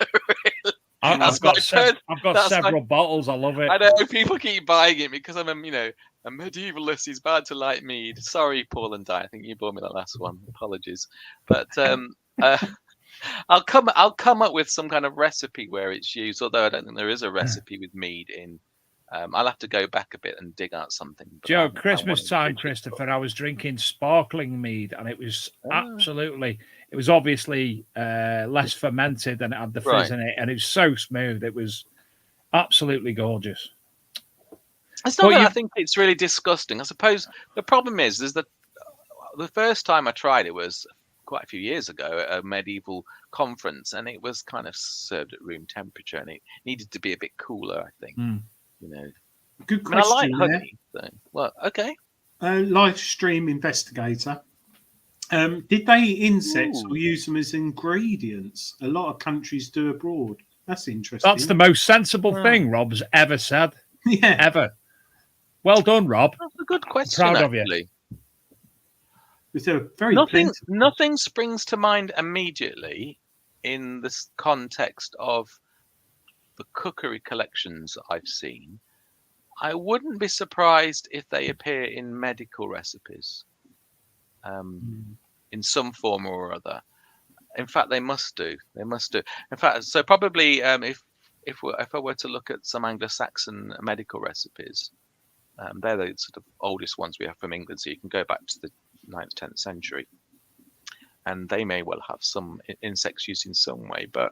I've got several bottles. I love it. I know people keep buying it because I'm a medievalist. It's bad to like mead. Sorry, Paul and Di. I think you bought me the last one. Apologies, but I'll come up with some kind of recipe where it's used. Although I don't think there is a recipe with mead in. I'll have to go back a bit and dig out something. Joe, Christmas time, Christopher, I was drinking sparkling mead, and it was absolutely. It was obviously less fermented, and it had the fizz in it, and it was so smooth. It was absolutely gorgeous. It's not that I think it's really disgusting. I suppose the problem is the first time I tried it was quite a few years ago at a medieval conference, and it was kind of served at room temperature, and it needed to be a bit cooler, I think. Good question. I like honey. So. Well, okay. Live stream investigator. Did they eat insects or use them as ingredients? A lot of countries do abroad. That's interesting. That's the most sensible thing Rob's ever said. Yeah. Ever. Well done, Rob. That's a good question. Proud actually. of you. Nothing springs to mind immediately in this context of the cookery collections I've seen. I wouldn't be surprised if they appear in medical recipes, in some form or other. In fact, they must do. They must do. In fact, so probably if I were to look at some Anglo-Saxon medical recipes, they're the sort of oldest ones we have from England. So you can go back to the 9th, 10th century, and they may well have some insects used in some way, but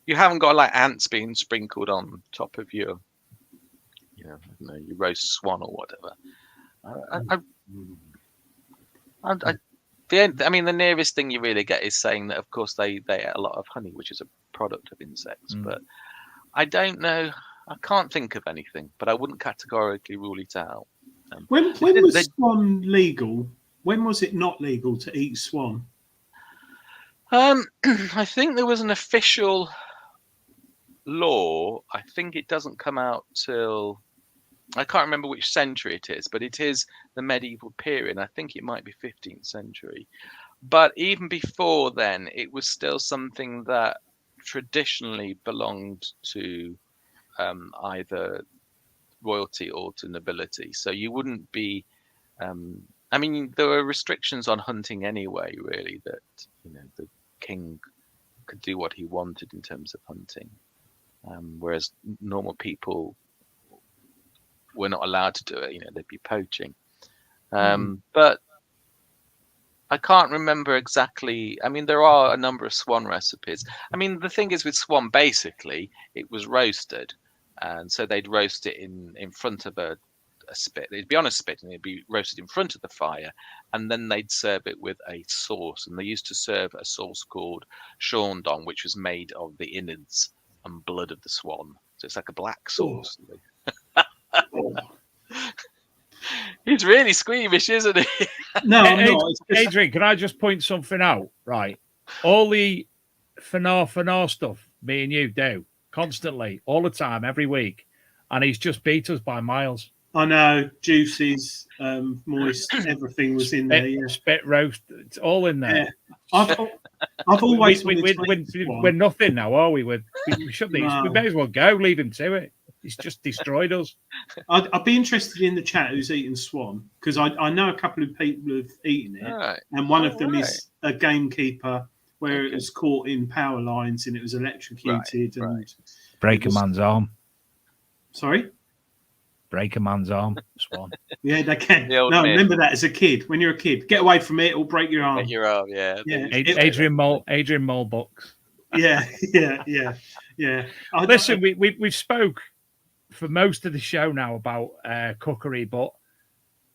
you haven't got like ants being sprinkled on top of your, your roast swan or whatever. The nearest thing you really get is saying that, of course, they eat a lot of honey, which is a product of insects. But I don't know. I can't think of anything, but I wouldn't categorically rule it out. When was swan legal? When was it not legal to eat swan? I think there was an official law. I think it doesn't come out till, I can't remember which century it is, but it is the medieval period. I think it might be 15th century. But even before then, it was still something that traditionally belonged to either royalty or to nobility. So you wouldn't be, there were restrictions on hunting anyway, really, that, the king could do what he wanted in terms of hunting. Whereas normal people were not allowed to do it, they'd be poaching. But I can't remember exactly. There are a number of swan recipes. The thing is with swan, basically, it was roasted. And so they'd roast it in front of a spit. It'd be on a spit and it'd be roasted in front of the fire. And then they'd serve it with a sauce. And they used to serve a sauce called Chaundon, which was made of the innards and blood of the swan. So it's like a black sauce. He's really squeamish, isn't he? No, I'm not. Adrian, can I just point something out? Right. All the fanar stuff me and you do constantly, all the time, every week. And he's just beat us by miles. I know. Juices, moist, everything was in there. Yeah. Spit roast, it's all in there. Yeah. I've always we're nothing now, are we? We should be. No. We may as well go. Leave him to it. He's just destroyed us. I'd be interested in the chat who's eaten swan, because I know a couple of people have eaten it, and one of them is a gamekeeper where it was caught in power lines and it was electrocuted and break a man's arm. Sorry. Break a man's arm, swan. Yeah, they can. Remember that as a kid. When you're a kid, get away from it; it'll break your arm. Break your arm, yeah. Adrian Mole books. Yeah. Listen, we've spoke for most of the show now about cookery, but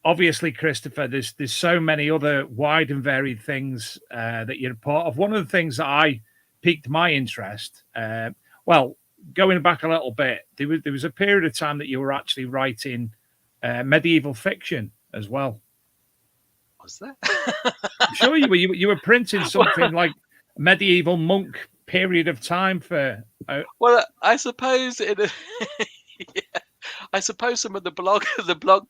obviously, Christopher, there's so many other wide and varied things that you're part of. One of the things that I piqued my interest, going back a little bit, there was a period of time that you were actually writing medieval fiction as well. Was that? I'm sure you were printing something like medieval monk period of time for. Well, I suppose I suppose some of the blog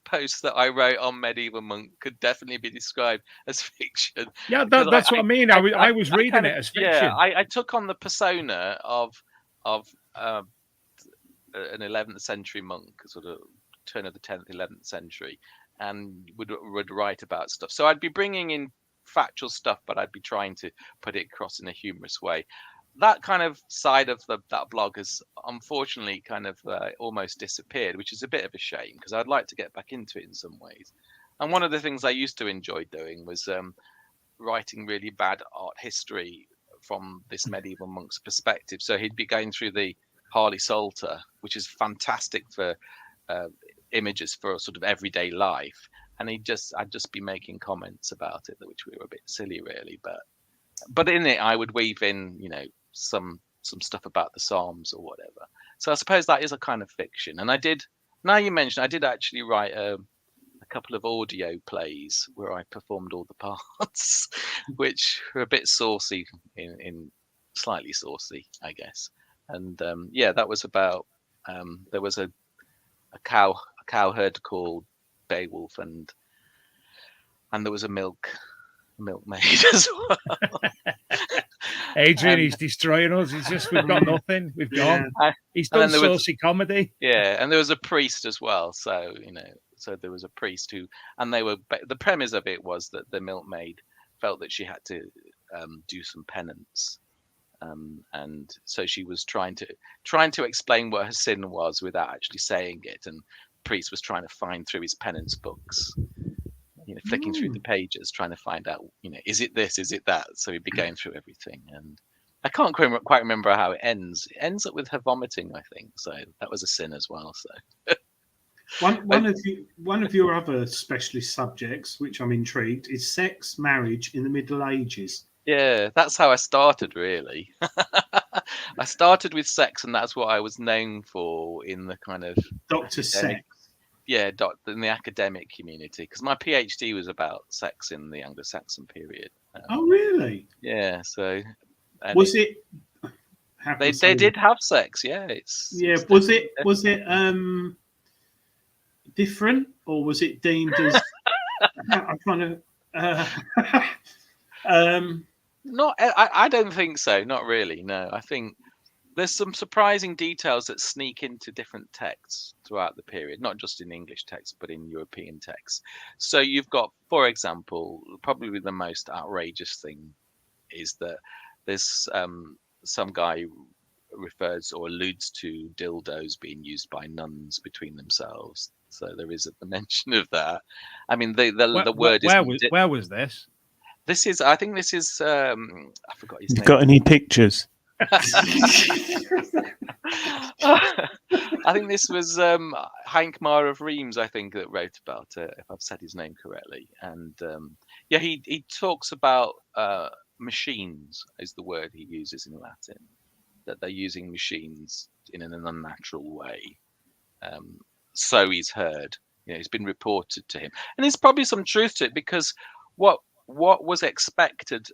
posts that I wrote on Medieval Monk could definitely be described as fiction. Yeah, that's what I mean. I was reading kind it of, as fiction. Yeah, I took on the persona of an 11th century monk, sort of turn of the 10th, 11th century, and would write about stuff. So I'd be bringing in factual stuff, but I'd be trying to put it across in a humorous way. That kind of side of that blog has unfortunately kind of almost disappeared, which is a bit of a shame because I'd like to get back into it in some ways. And one of the things I used to enjoy doing was writing really bad art history from this medieval monk's perspective. So he'd be going through the Harley Psalter, which is fantastic for images for sort of everyday life, and I'd just be making comments about it, which were a bit silly, really. But in it, I would weave in, some stuff about the Psalms or whatever. So I suppose that is a kind of fiction. And I did actually write a couple of audio plays where I performed all the parts, which were a bit saucy, in slightly saucy, I guess. And that was about there was a cowherd called Beowulf, and there was a milkmaid as well. Adrian, he's destroying us. We've got nothing. We've gone. He's done saucy comedy. Yeah, and there was a priest as well. So so there was a priest and the premise of it was that the milkmaid felt that she had to do some penance, and so she was trying to explain what her sin was without actually saying it, and the priest was trying to find through his penance books, flicking through the pages, trying to find out, is it this, is it that? So he'd be going through everything, and I can't quite remember how it ends. It ends up with her vomiting, I think. So that was a sin as well. So one of your other specialist subjects, which I'm intrigued, is sex, marriage in the Middle Ages. Yeah, that's how I started, really. I started with sex, and that's what I was known for in the kind of Dr. Sex. Yeah, in the academic community, because my PhD was about sex in the Anglo-Saxon period. Oh, really? Yeah. So was it? They did have sex. Yeah. Was it different, or was it deemed as? I'm kind of. Not. I don't think so. Not really. No. I think there's some surprising details that sneak into different texts throughout the period, not just in English texts, but in European texts. So you've got, for example, probably the most outrageous thing is that there's some guy refers or alludes to dildos being used by nuns between themselves. So there is a mention of that. I mean, the word is... Where was this? I think this is... I forgot his name. Got any pictures? I think this was Heinkmar of Reims, I think, that wrote about it, if I've said his name correctly. And he talks about machines, is the word he uses in Latin, that they're using machines in an unnatural way. So he's heard, it's been reported to him, and there's probably some truth to it, because what was expected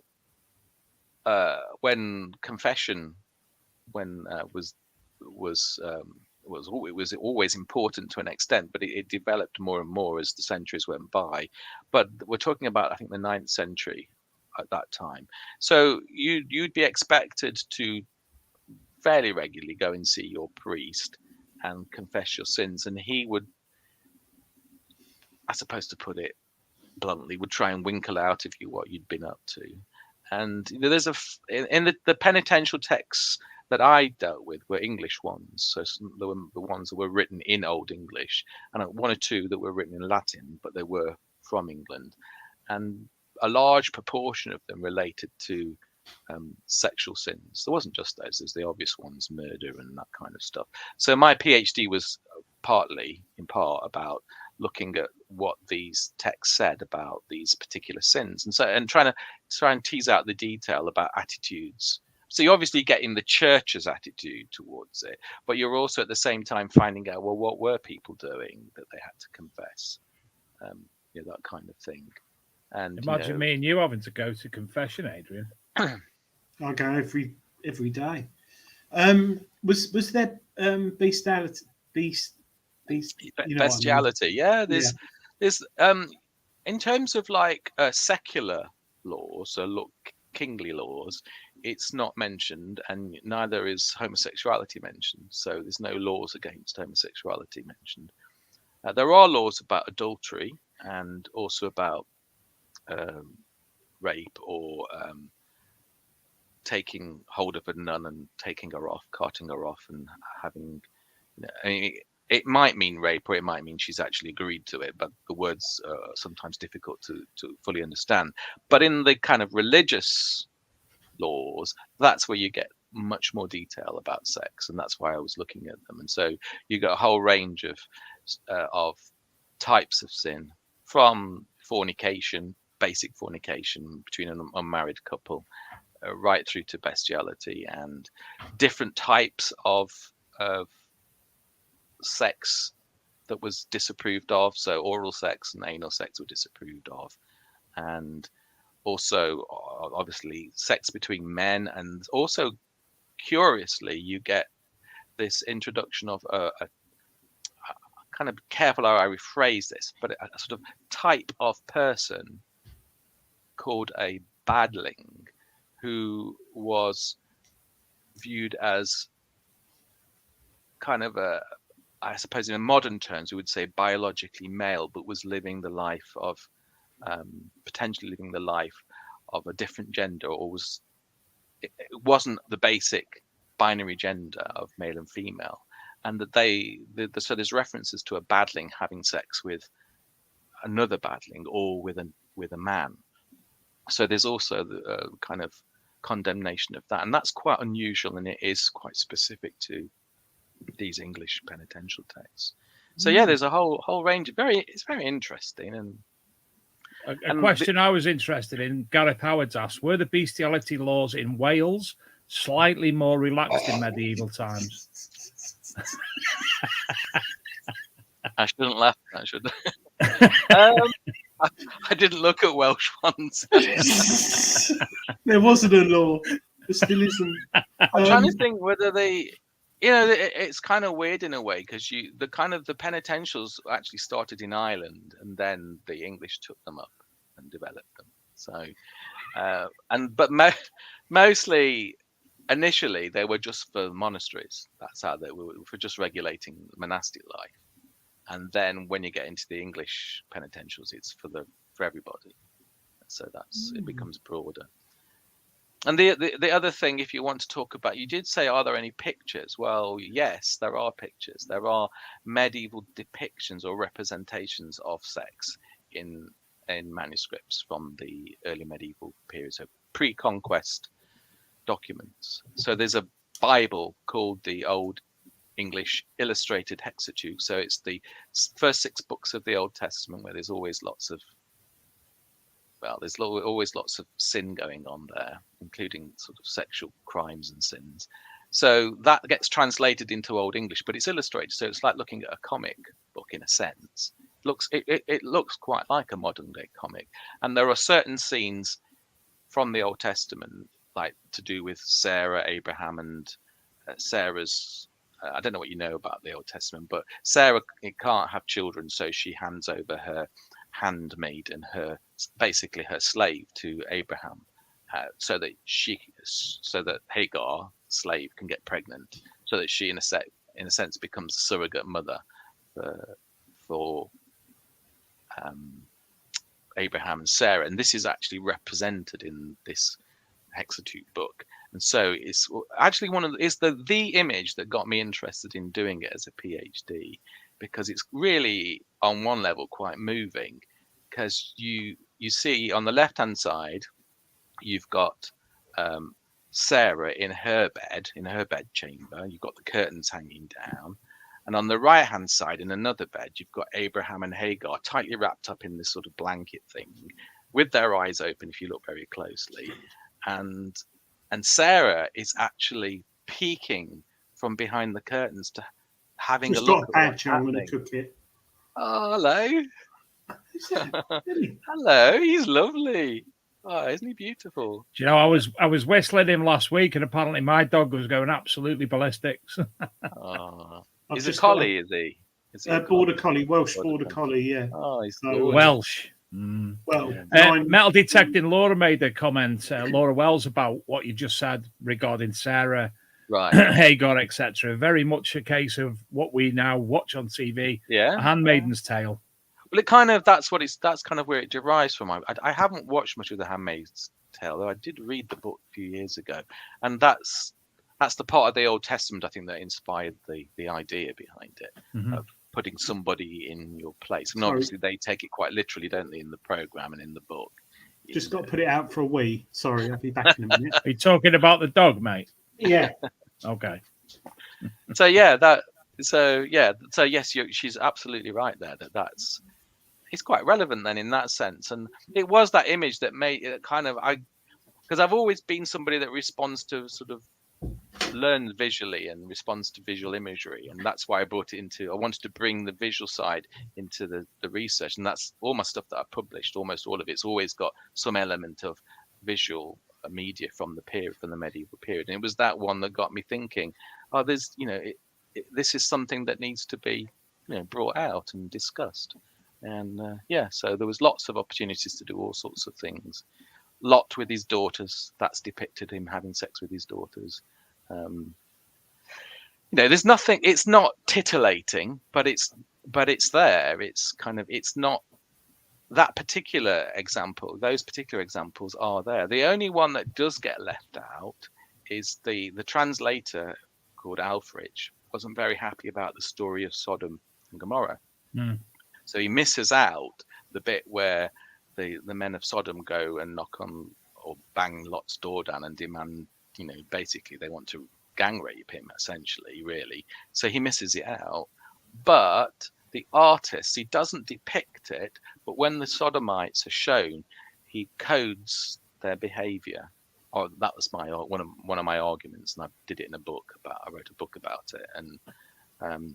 when confession was always important to an extent, but it developed more and more as the centuries went by. But we're talking about, I think, the 9th century at that time. So you'd be expected to fairly regularly go and see your priest and confess your sins, and he would, I suppose to put it bluntly, would try and winkle out of you what you'd been up to. And there's in the penitential texts that I dealt with were English ones, so the ones that were written in Old English, and one or two that were written in Latin, but they were from England, and a large proportion of them related to sexual sins. There wasn't just those; there's the obvious ones, murder and that kind of stuff. So my PhD was in part about looking at what these texts said about these particular sins, and trying to tease out the detail about attitudes. So you're obviously getting the church's attitude towards it, but you're also at the same time finding out, well, what were people doing that they had to confess, that kind of thing. And imagine me and you having to go to confession, Adrian. I go every day. Was there Bestiality. Yeah, there's in terms of like secular law, so look, kingly laws, it's not mentioned, and neither is homosexuality mentioned. So there's no laws against homosexuality mentioned. There are laws about adultery and also about rape or taking hold of a nun and taking her off, carting her off, and having. I mean, it might mean rape, or it might mean she's actually agreed to it, but the words are sometimes difficult to fully understand. But in the kind of religious laws, that's where you get much more detail about sex, and that's why I was looking at them. And so you got a whole range of types of sin, from fornication, basic fornication between an unmarried couple, right through to bestiality and different types of sex that was disapproved of. So oral sex and anal sex were disapproved of, and also obviously sex between men. And also, curiously, you get this introduction of a kind of, careful how I rephrase this, but a sort of type of person called a badling, who was viewed as kind of I suppose in modern terms we would say biologically male, but was living the life of potentially living the life of a different gender, or it wasn't the basic binary gender of male and female, and that so there's references to a badling having sex with another badling or with a man. So there's also the kind of condemnation of that, and that's quite unusual, and it is quite specific to these English penitential texts. So yeah, there's a whole range of it's very interesting. And a question I was interested in, Gareth Howard's asked, were the bestiality laws in Wales slightly more relaxed in medieval times? I shouldn't laugh. I should. I didn't look at Welsh ones. There wasn't a law. There still isn't. I'm trying to think whether they. It's kind of weird in a way, because the penitentials actually started in Ireland, and then the English took them up and developed them. So, mostly initially they were just for monasteries. That's how they were, for just regulating the monastic life. And then when you get into the English penitentials, it's for everybody. So it becomes broader. And the other thing, if you want to talk about, you did say, are there any pictures? Well, yes, there are pictures. There are medieval depictions or representations of sex in manuscripts from the early medieval period, so pre-conquest documents. So there's a Bible called the Old English Illustrated Hexateuch. So it's the first 6 books of the Old Testament, where there's always lots of sin going on there, including sort of sexual crimes and sins. So that gets translated into Old English, but it's illustrated. So it's like looking at a comic book in a sense. It looks quite like a modern day comic. And there are certain scenes from the Old Testament, like to do with Sarah, Abraham, and Sarah's. I don't know what you know about the Old Testament, but Sarah can't have children, so she hands over her handmaid and basically her slave to Abraham, so that Hagar, slave, can get pregnant, so that she in a sense becomes a surrogate mother for Abraham and Sarah. And this is actually represented in this Hexateuch book. And so it's actually the image that got me interested in doing it as a PhD, because it's really, on one level, quite moving, because you see on the left hand side you've got Sarah in her bed chamber. You've got the curtains hanging down, and on the right hand side in another bed you've got Abraham and Hagar tightly wrapped up in this sort of blanket thing, with their eyes open if you look very closely, and Sarah is actually peeking from behind the curtains to having a look at what's happening. Oh, hello. Hello, he's lovely. Oh, isn't he beautiful? Do you know, I was whistling him last week, and apparently my dog was going absolutely ballistic. Oh, he's a collie, is he? Is it Border Collie, Welsh Border Collie, yeah. Oh, he's So, gorgeous. Welsh. Well, Metal Detecting Laura made a comment, Laura Wells, about what you just said regarding Sarah, Right. Hagar, etc. Very much a case of what we now watch on TV. Yeah. A Handmaiden's Tale. Well, it kind of that's kind of where it derives from. I haven't watched much of The Handmaid's Tale, though I did read the book a few years ago, and that's the part of the Old Testament I think that inspired the idea behind it, of putting somebody in your place. And obviously they take it quite literally, don't they, in the program and in the book. Just got to put it out for a wee. Sorry, I'll be back in a minute. Are you talking about the dog, mate? Yeah. Okay. So yes, she's absolutely right there. That's it's quite relevant then in that sense, and it was that image that made it kind of because I've always been somebody that responds to sort of learns visually and responds to visual imagery, and that's why I brought it into. I wanted to bring the visual side into the research, and that's all my stuff that I've published. Almost all of it's always got some element of visual media from the period, from the medieval period, and it was that one that got me thinking. Oh, there's this is something that needs to be brought out and discussed, and so there was lots of opportunities to do all sorts of things. Lot with his daughters, that's depicted him having sex with his daughters. There's nothing. It's not titillating, but it's there. It's not that particular example. Those particular examples are there. The only one that does get left out is the translator called Alfred wasn't very happy about the story of Sodom and Gomorrah. So he misses out the bit where the men of Sodom go and knock on or bang Lot's door down and demand, basically they want to gang rape him, essentially, really. So he misses it out. But the artist, he doesn't depict it, but when the Sodomites are shown, he codes their behavior. Oh, that was one of my arguments, and I did it in a book. I wrote a book about it, and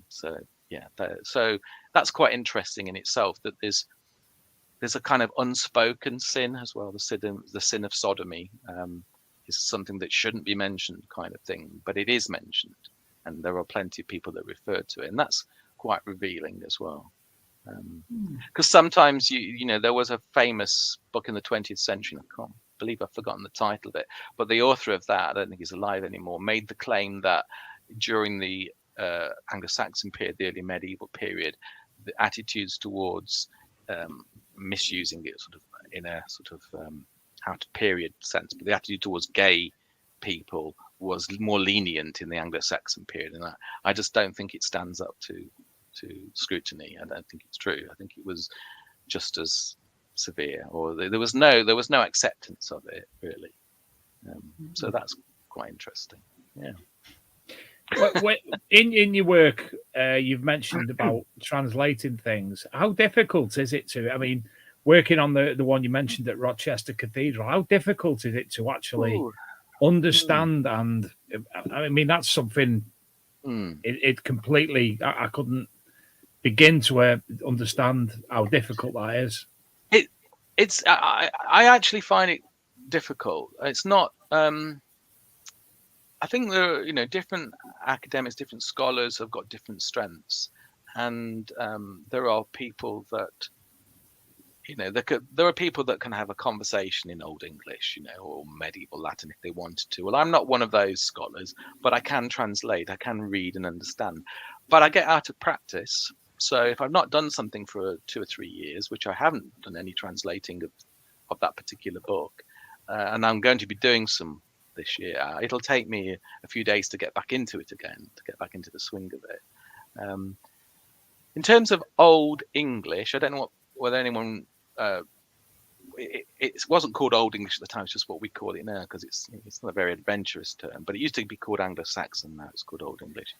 so that's quite interesting in itself. That there's a kind of unspoken sin as well. The sin of sodomy is something that shouldn't be mentioned, kind of thing, but it is mentioned, and there are plenty of people that refer to it, and that's quite revealing as well. Because sometimes there was a famous book in the 20th century. I can't believe I've forgotten the title of it, but the author of that, I don't think he's alive anymore, made the claim that during the Anglo-Saxon period, the early medieval period, the attitudes towards misusing it sort of in a sort of out of period sense, but the attitude towards gay people was more lenient in the Anglo-Saxon period, and I just don't think it stands up to scrutiny. I don't think it's true. I think it was just as severe, or there was no acceptance of it, really. So that's quite interesting. Yeah. In your work, you've mentioned about translating things. How difficult is it to? I mean, working on the one you mentioned at Rochester Cathedral, how difficult is it to actually understand? And I mean, that's something. It completely. I couldn't begin to understand how difficult that is. I actually find it difficult. It's not. I think there are, different academics, different scholars have got different strengths, and there are people that, there are people that can have a conversation in Old English, or medieval Latin if they wanted to. Well, I'm not one of those scholars, but I can translate, I can read and understand. But I get out of practice. So if I've not done something for 2 or 3 years, which I haven't done any translating of that particular book, and I'm going to be doing some this year, it'll take me a few days to get back into it again, to get back into the swing of it. In terms of Old English, I don't know whether anyone it wasn't called Old English at the time. It's just what we call it now, because it's not a very adventurous term, but it used to be called Anglo-Saxon. Now it's called Old English.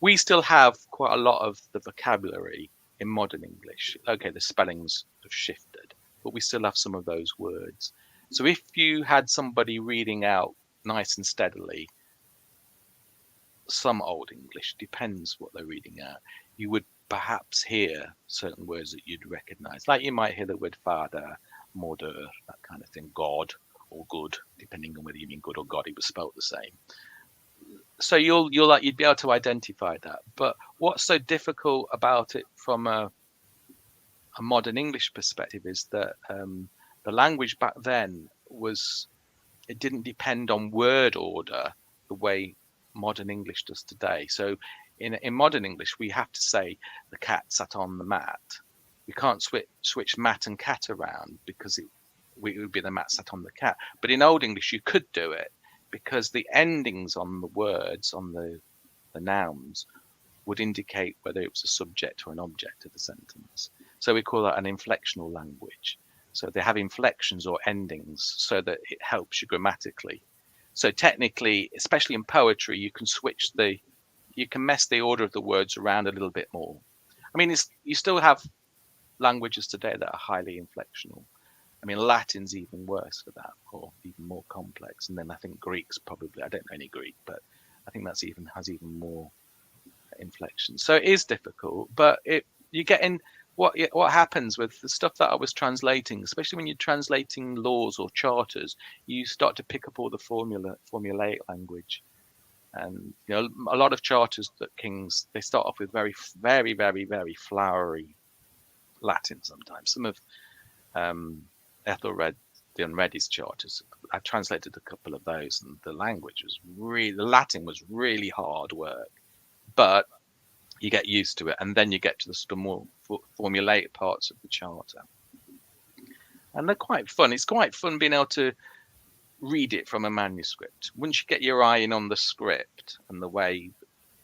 We still have quite a lot of the vocabulary in modern English. Okay, the spellings have shifted, but we still have some of those words. So if you had somebody reading out nice and steadily some Old English, depends what they're reading out, you would perhaps hear certain words that you'd recognize. Like you might hear the word father, mother, that kind of thing, God or good, depending on whether you mean good or God, it was spelt the same. so you'd be able to identify that. But what's so difficult about it from a modern English perspective is that the language back then it didn't depend on word order the way modern English does today. So in modern English, we have to say the cat sat on the mat. We can't switch mat and cat around because it would be the mat sat on the cat. But in Old English, you could do it because the endings on the words, on the nouns, would indicate whether it was a subject or an object of the sentence. So we call that an inflectional language. So they have inflections or endings so that it helps you grammatically. So technically, especially in poetry, you can mess the order of the words around a little bit more. I mean, you still have languages today that are highly inflectional. I mean, Latin's even worse for that, or even more complex. And then I think Greek's probably, I don't know any Greek, but I think has even more inflection. So it is difficult, but you get in what happens with the stuff that I was translating, especially when you're translating laws or charters, you start to pick up all the formulaic language. And a lot of charters that kings, they start off with very, very, very, very flowery Latin sometimes. Some of Ethelred the Unready's charters, I translated a couple of those, and the Latin was really hard work, but you get used to it, and then you get to the sort of more formulaic parts of the charter, and they're quite fun. It's quite fun being able to read it from a manuscript. Once you get your eye in on the script and the way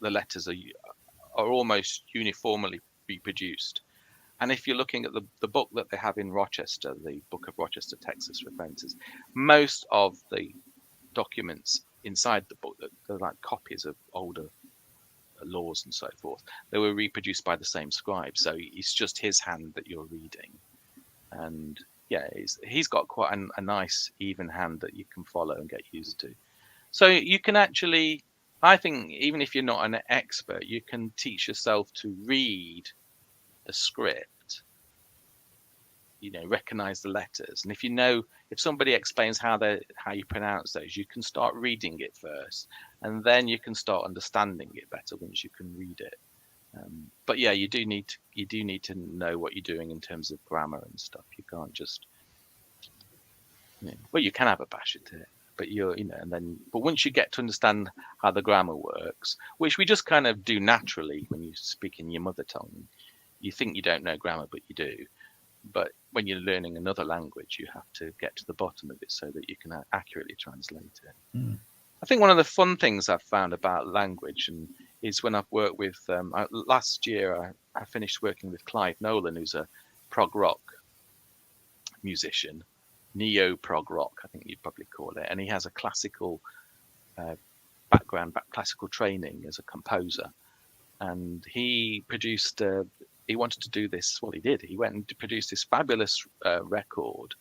the letters are almost uniformly reproduced. And if you're looking at the book that they have in Rochester, the Book of Rochester Texas References, most of the documents inside the book, they're like copies of older laws and so forth, they were reproduced by the same scribe. So it's just his hand that you're reading. And yeah, he's got quite a nice even hand that you can follow and get used to. So you can actually, I think, even if you're not an expert, you can teach yourself to read the script, recognize the letters. And if somebody explains how you pronounce those, you can start reading it first, and then you can start understanding it better once you can read it. But yeah, you do need to know what you're doing in terms of grammar and stuff. You can't just, well, you can have a bash at it, but but once you get to understand how the grammar works, which we just kind of do naturally when you speak in your mother tongue, you think you don't know grammar, but you do. But when you're learning another language, you have to get to the bottom of it so that you can accurately translate it. Mm. I think one of the fun things I've found about language is when I've worked with, last year I finished working with Clive Nolan, who's a prog rock musician, neo-prog rock, I think you'd probably call it. And he has a classical background, classical training as a composer. And he produced, he wanted to do this, well, he did. He went and produced this fabulous record,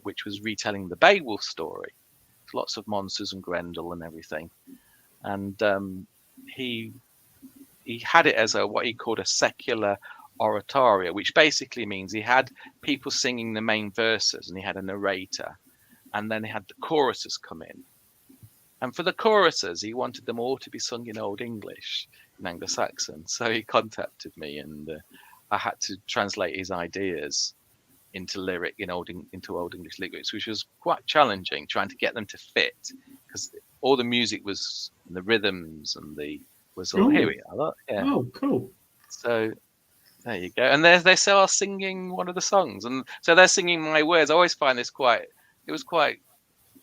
which was retelling the Beowulf story. Lots of monsters and Grendel and everything. And he had it as what he called a secular oratorio, which basically means he had people singing the main verses and he had a narrator, and then he had the choruses come in. And for the choruses, he wanted them all to be sung in Old English, in Anglo-Saxon. So he contacted me, and I had to translate his ideas into Old English lyrics, which was quite challenging, trying to get them to fit, because all the music was, and the rhythms and here we are. Look, yeah. Oh, cool. So there you go. And they are singing one of the songs, and so they're singing my words. I always find this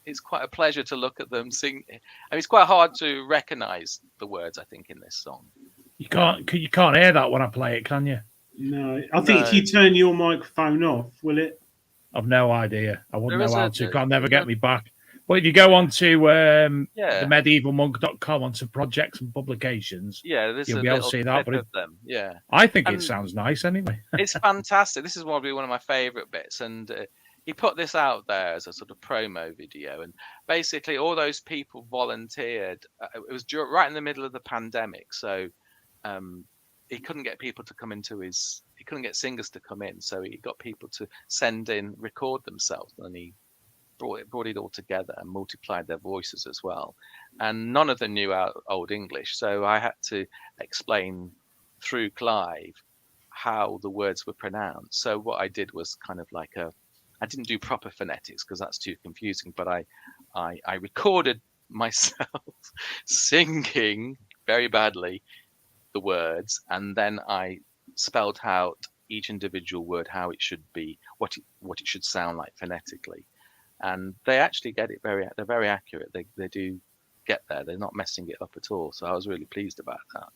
it's quite a pleasure to look at them sing. I mean, it's quite hard to recognize the words, I think, in this song. You can't hear that when I play it, can you? No, I think if you turn your microphone off, will it? I've no idea. I wouldn't know how to. Can't never get me back. But if you go on to the medievalmonk.com onto projects and publications, you'll be able to see that. But I think it sounds nice anyway. It's fantastic. This is probably one of my favorite bits, and he put this out there as a sort of promo video, and basically all those people volunteered. It was right in the middle of the pandemic, so he couldn't get people to come he couldn't get singers to come in, so he got people to send in, record themselves, and he brought it all together and multiplied their voices as well. And none of them knew Old English, so I had to explain through Clive how the words were pronounced. So what I did was kind of like I didn't do proper phonetics because that's too confusing, but I recorded myself singing very badly the words, and then I spelled out each individual word, how it should be, what it should sound like phonetically, and they actually get it they're very accurate. They do get there. They're not messing it up at all. So I was really pleased about that.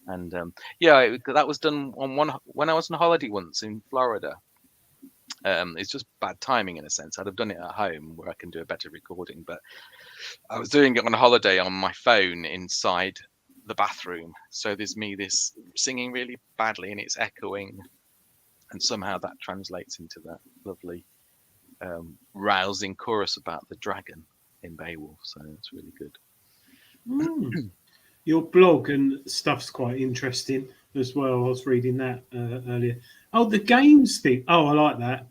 And that was done on when I was on holiday once in Florida. It's just bad timing in a sense. I'd have done it at home where I can do a better recording, but I was doing it on a holiday on my phone inside the bathroom. So there's me singing really badly and it's echoing, and somehow that translates into that lovely rousing chorus about the dragon in Beowulf. So it's really good. Your blog and stuff's quite interesting as well. I was reading that earlier. Oh, the games thing. Oh, I like that.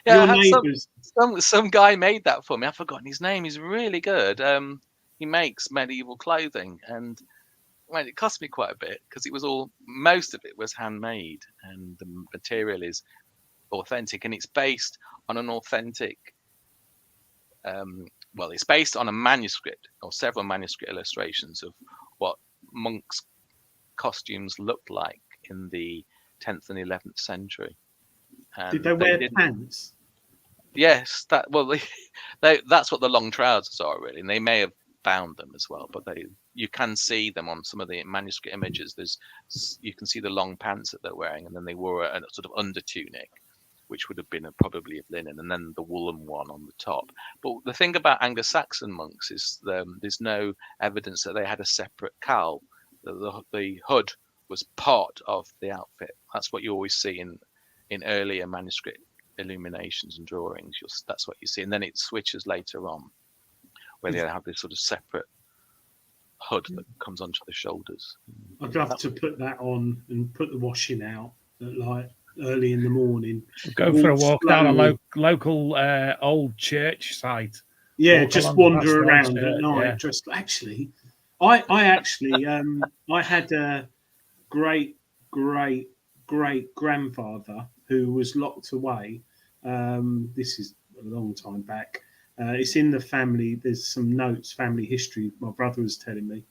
Yeah, some guy made that for me. I've forgotten his name. He's really good. He makes medieval clothing, and it cost me quite a bit because most of it was handmade, and the material is authentic, and it's based on an authentic. It's based on a manuscript or several manuscript illustrations of what monks' costumes looked like in the 10th and 11th century. And did they wear pants? Yes, that's what the long trousers are really, and they may have bound them as well. But you can see them on some of the manuscript images. You can see the long pants that they're wearing, and then they wore a sort of under tunic, which would have been probably of linen, and then the woolen one on the top. But the thing about Anglo-Saxon monks is there's no evidence that they had a separate cowl. The hood was part of the outfit. That's what you always see in earlier manuscript illuminations and drawings. That's what you see, and then it switches later on, where they have this sort of separate hood that comes onto the shoulders. I'd love to put that on and put the washing out at early in the morning. Go for a walk down a local old church site. Yeah, just wander around at night. Yeah. Just actually, I had a great grandfather who was locked away. This is a long time back. It's in the family. There's some notes, family history. My brother was telling me,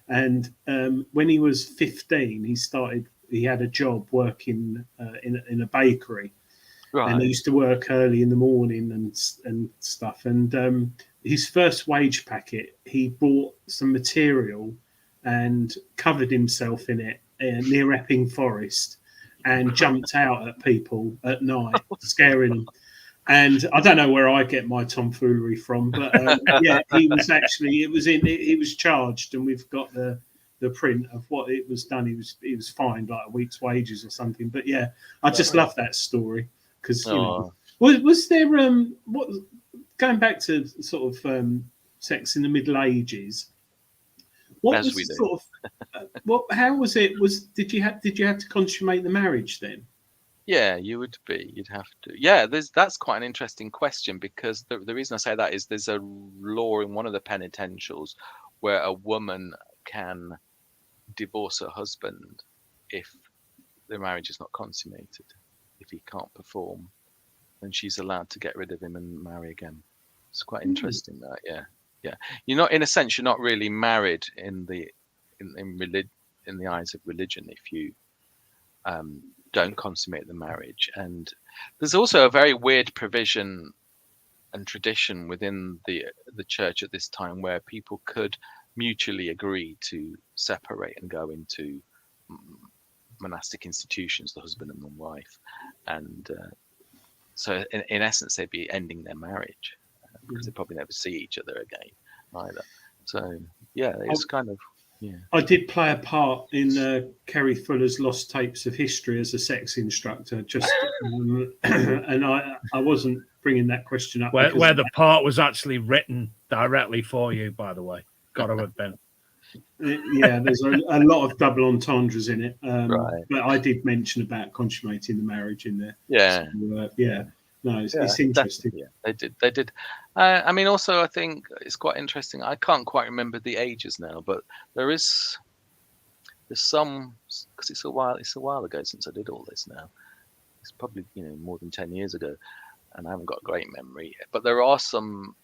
and when he was 15, he had a job working in a bakery, right. And he used to work early in the morning and stuff. And his first wage packet, he bought some material and covered himself in it near Epping Forest and jumped out at people at night, scaring them. And I don't know where I get my tomfoolery from, but he was charged, and we've got the print of what it was done. He was fined like a week's wages or something. But yeah, I just love that story because was there going back to sort of sex in the Middle Ages? What was sort of how was it? Did you have to consummate the marriage then? Yeah, you'd have to. Yeah, that's quite an interesting question, because the reason I say that is there's a law in one of the penitentials where a woman can divorce her husband if the marriage is not consummated. If he can't perform, then she's allowed to get rid of him and marry again. It's quite interesting that, yeah. You're not, in a sense, you're not really married in the eyes of religion if you don't consummate the marriage. And there's also a very weird provision and tradition within the church at this time where people could mutually agree to separate and go into monastic institutions, the husband and the wife, and so in essence they'd be ending their marriage because they probably never see each other again either. So yeah, it's kind of. Yeah. I did play a part in Kerry Fuller's Lost Tapes of History as a sex instructor, and I wasn't bringing that question up. Where the part was actually written directly for you, by the way. Got to have been. Yeah, there's a lot of double entendres in it. Right. But I did mention about consummating the marriage in there. Yeah. So, yeah. No, it's Yeah, interesting. definitely, yeah, they did. I mean, also, I think it's quite interesting. I can't quite remember the ages now, but there's some, because it's a while ago since I did all this now. It's probably, more than 10 years ago, and I haven't got a great memory. But there are some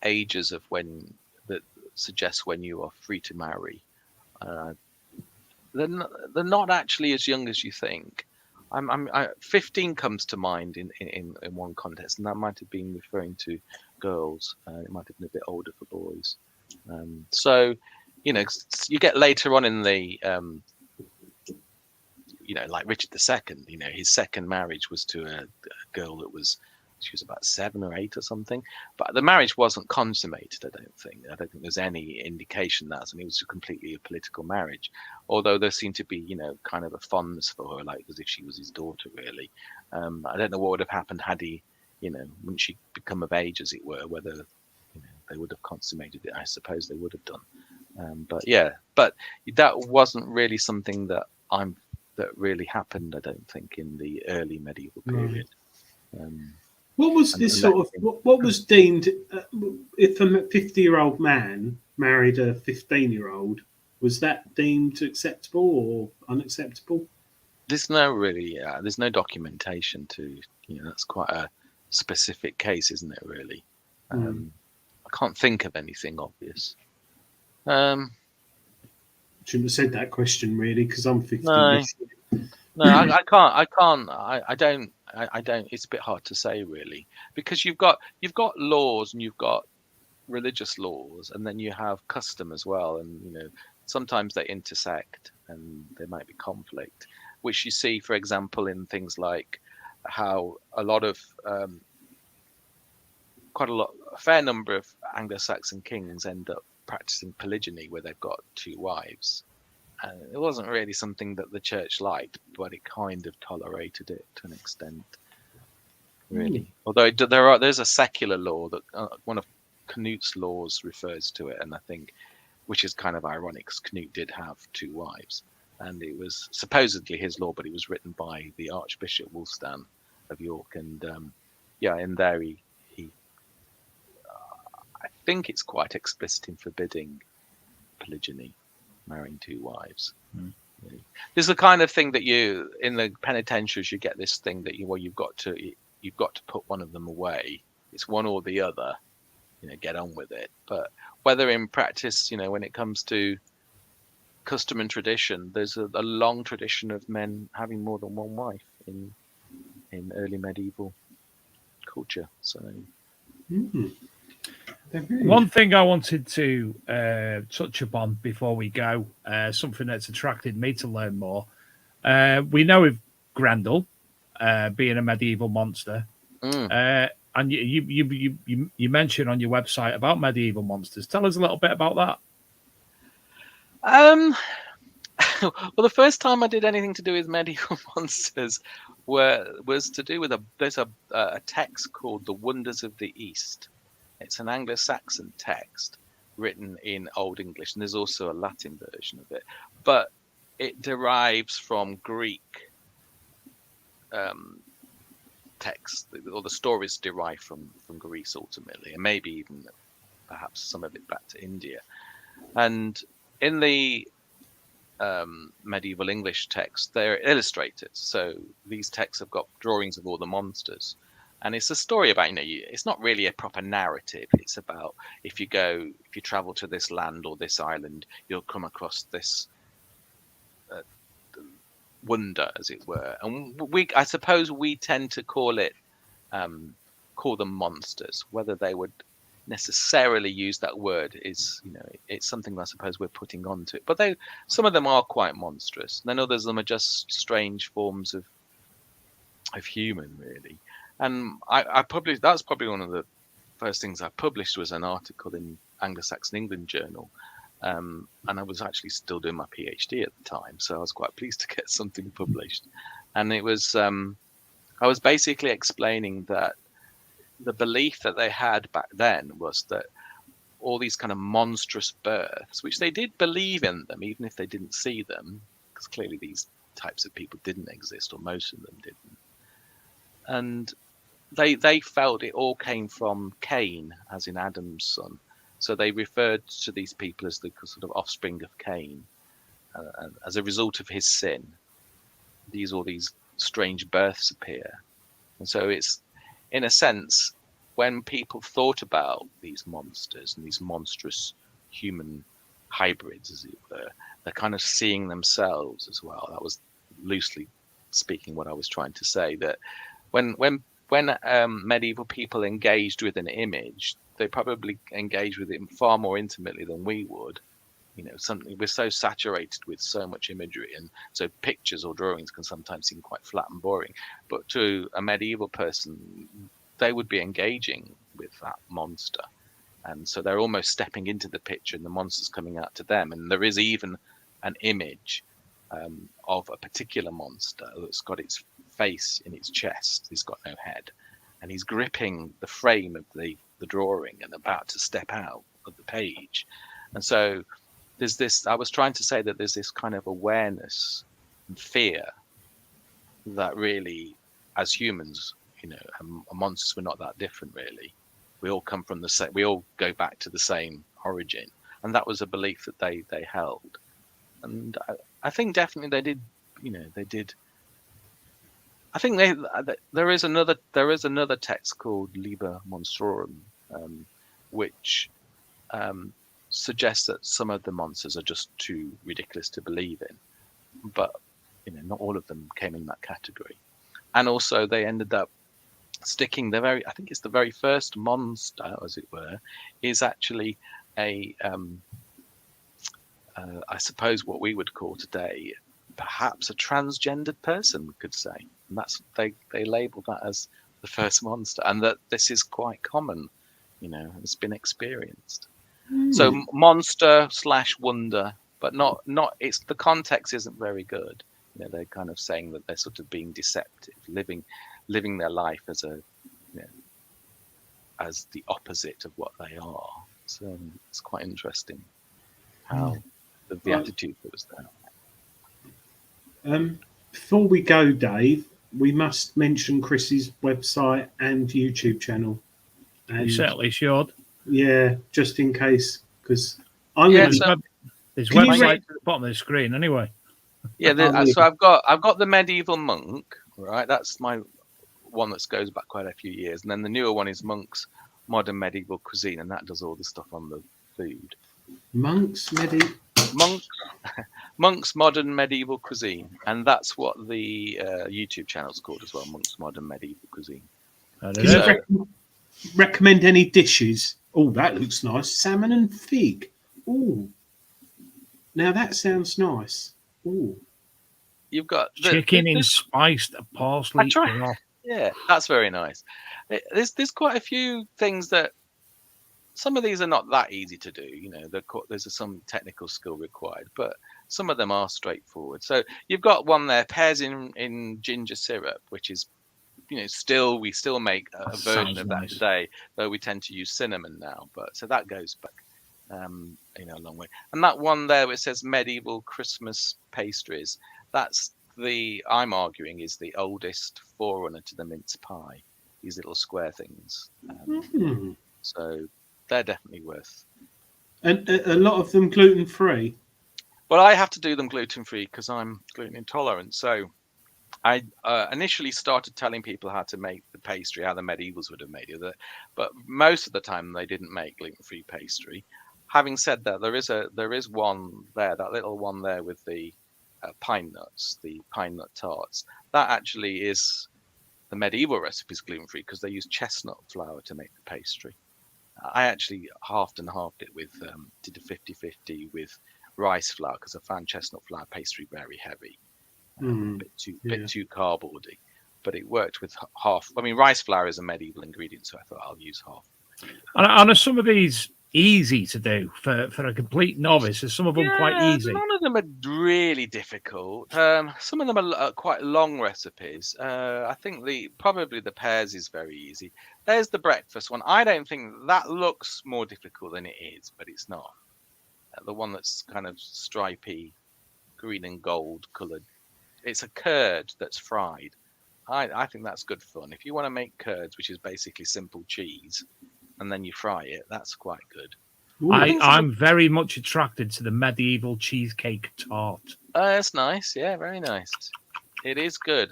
ages of when that suggest when you are free to marry. They're not actually as young as you think. 15 comes to mind in one context, and that might have been referring to girls. It might have been a bit older for boys. So, you get later on in the, like Richard II. His second marriage was to a girl that she was about 7 or 8 or something, but the marriage wasn't consummated. I don't think there's any indication that, and it was completely a political marriage, although there seemed to be kind of a fondness for her, like as if she was his daughter really. I don't know what would have happened had he, when she become of age, as it were, whether they would have consummated it. I suppose they would have done, but that wasn't really something that really happened, I don't think, in the early medieval period. What was this sort of? What was deemed if a 50-year-old man married a 15-year-old? Was that deemed acceptable or unacceptable? There's no documentation to. That's quite a specific case, isn't it? Really, I can't think of anything obvious. Shouldn't have said that question really, because I'm 50. No, I can't. I don't. It's a bit hard to say really, because you've got laws and you've got religious laws, and then you have custom as well, and sometimes they intersect and there might be conflict, which you see, for example, in things like how a fair number of Anglo-Saxon kings end up practicing polygyny, where they've got 2 wives. And it wasn't really something that the church liked, but it kind of tolerated it to an extent, really. Although there's a secular law that one of Canute's laws refers to it, and I think, which is kind of ironic, because Canute did have 2 wives, and it was supposedly his law, but it was written by the Archbishop Wulfstan of York, and in there he I think it's quite explicit in forbidding polygyny, marrying 2 wives. This is the kind of thing that in the penitentiaries, you get this thing that you've got to put one of them away. It's one or the other, get on with it. But whether in practice, when it comes to custom and tradition, there's a long tradition of men having more than one wife in early medieval culture. So one thing I wanted to touch upon before we go, something that's attracted me to learn more. We know of Grendel being a medieval monster, and you mentioned on your website about medieval monsters. Tell us a little bit about that. Well, the first time I did anything to do with medieval monsters was to do with there's a text called The Wonders of the East. It's an Anglo-Saxon text written in Old English, and there's also a Latin version of it. But it derives from Greek texts, or the stories derive from Greece ultimately, and maybe even perhaps some of it back to India. And in the medieval English text, they're illustrated. So these texts have got drawings of all the monsters. And it's a story about, it's not really a proper narrative. It's about if you travel to this land or this island, you'll come across this wonder, as it were. And I suppose we tend to call them monsters. Whether they would necessarily use that word is, it's something I suppose we're putting onto it. But some of them are quite monstrous. Then others of them are just strange forms of human, really. And that's probably one of the first things I published, was an article in Anglo-Saxon England Journal. And I was actually still doing my PhD at the time, so I was quite pleased to get something published. And it was, I was basically explaining that the belief that they had back then was that all these kind of monstrous births, which they did believe in them, even if they didn't see them, because clearly these types of people didn't exist, or most of them didn't. and they felt it all came from Cain, as in Adam's son. So they referred to these people as the sort of offspring of Cain, and as a result of his sin. All these strange births appear, and so it's, in a sense, when people thought about these monsters and these monstrous human hybrids, as it were, they're kind of seeing themselves as well. That was loosely speaking what I was trying to say. That when medieval people engaged with an image, they probably engaged with it far more intimately than we would. Something, we're so saturated with so much imagery, and so pictures or drawings can sometimes seem quite flat and boring. But to a medieval person, they would be engaging with that monster, and so they're almost stepping into the picture, and the monster's coming out to them. And there is even an image of a particular monster that's got its face in its chest. He's got no head, and he's gripping the frame of the drawing and about to step out of the page. And so there's this, I was trying to say that there's this kind of awareness and fear that really, as humans, monsters, we're not that different really. We all come from the same, we all go back to the same origin. And that was a belief that they held. And I think definitely they did, they did. I think there is another text called Liber Monstrorum, which suggests that some of the monsters are just too ridiculous to believe in, but not all of them came in that category. And also they ended up sticking I think it's the very first monster, as it were, is actually a I suppose what we would call today perhaps a transgendered person, we could say. And that's, they label that as the first monster, and that this is quite common, it's been experienced. So monster / wonder, but not it's, the context isn't very good. They're kind of saying that they're sort of being deceptive, living their life as as the opposite of what they are. So it's quite interesting how the attitude that was there. Before we go, Dave, we must mention Chris's website and YouTube channel. And You certainly should. yeah, just in case, because There's website at the bottom of the screen anyway. Yeah, so I've got the Medieval Monk, right? That's my one that goes back quite a few years, and then the newer one is Monk's Modern Medieval Cuisine, and that does all the stuff on the food. Monk's Modern Medieval Cuisine, and that's what the YouTube channel's called as well, Monk's Modern Medieval Cuisine. Can you recommend any dishes? Oh, that looks nice. Salmon and fig. Oh, now that sounds nice. Oh, you've got chicken in spiced parsley. Yeah, that's very nice. There's quite a few things that, some of these are not that easy to do. There's some technical skill required, but some of them are straightforward. So you've got one there, pears in ginger syrup, which is, we still make a version of that today, though we tend to use cinnamon now. But so that goes back, a long way. And that one there, which says medieval Christmas pastries, that's I'm arguing is the oldest forerunner to the mince pie. These little square things. So they're definitely worth. And a lot of them gluten-free. Well, I have to do them gluten-free because I'm gluten intolerant. So I initially started telling people how to make the pastry, how the medievals would have made it. But most of the time they didn't make gluten-free pastry. Having said that, there is one there, that little one there with the pine nuts, the pine nut tarts. That actually is the medieval recipe's gluten-free because they use chestnut flour to make the pastry. I actually halved it with, did a 50-50 with rice flour because I found chestnut flour pastry very heavy, a bit too cardboardy, but it worked with half. I mean, rice flour is a medieval ingredient, so I thought I'll use half. And are some of these easy to do for a complete novice? Are some of them quite easy? None of them are really difficult. Some of them are quite long recipes. I think probably the pears is very easy. There's the breakfast one. I don't think that looks more difficult than it is, but it's not. The one that's kind of stripy, green and gold coloured. It's a curd that's fried. I think that's good fun. If you want to make curds, which is basically simple cheese, and then you fry it, that's quite good. I'm very much attracted to the medieval cheesecake tart. That's nice. Yeah, very nice. It is good.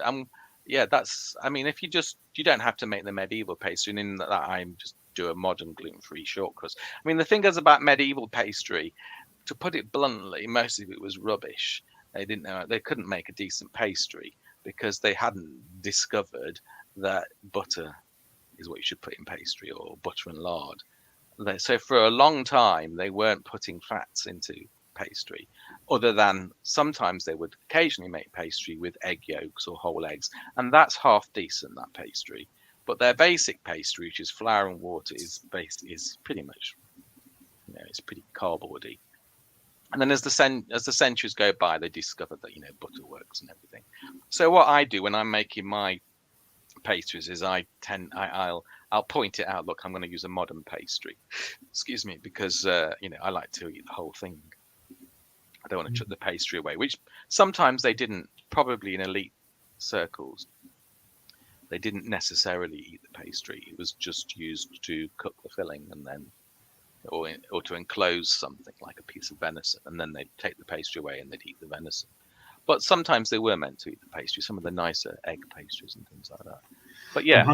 Yeah, that's. I mean, if you don't have to make the medieval pastry, and in that I just do a modern gluten-free short crust. I mean, the thing is about medieval pastry, to put it bluntly, most of it was rubbish. They didn't know, they couldn't make a decent pastry because they hadn't discovered that butter is what you should put in pastry, or butter and lard. So for a long time, they weren't putting fats into pastry, other than sometimes they would occasionally make pastry with egg yolks or whole eggs, and that's half decent, that pastry. But their basic pastry, which is flour and water, is pretty much, it's pretty cardboardy. And then as the centuries go by, they discovered that butter works and everything. So what I do when I'm making my pastries is I'll point it out. Look, I'm going to use a modern pastry. Excuse me, because I like to eat the whole thing. I don't want to chuck the pastry away, which sometimes they didn't. Probably in elite circles, they didn't necessarily eat the pastry. It was just used to cook the filling, and then or to enclose something like a piece of venison, and then they'd take the pastry away and they'd eat the venison. But sometimes they were meant to eat the pastry, some of the nicer egg pastries and things like that. But yeah,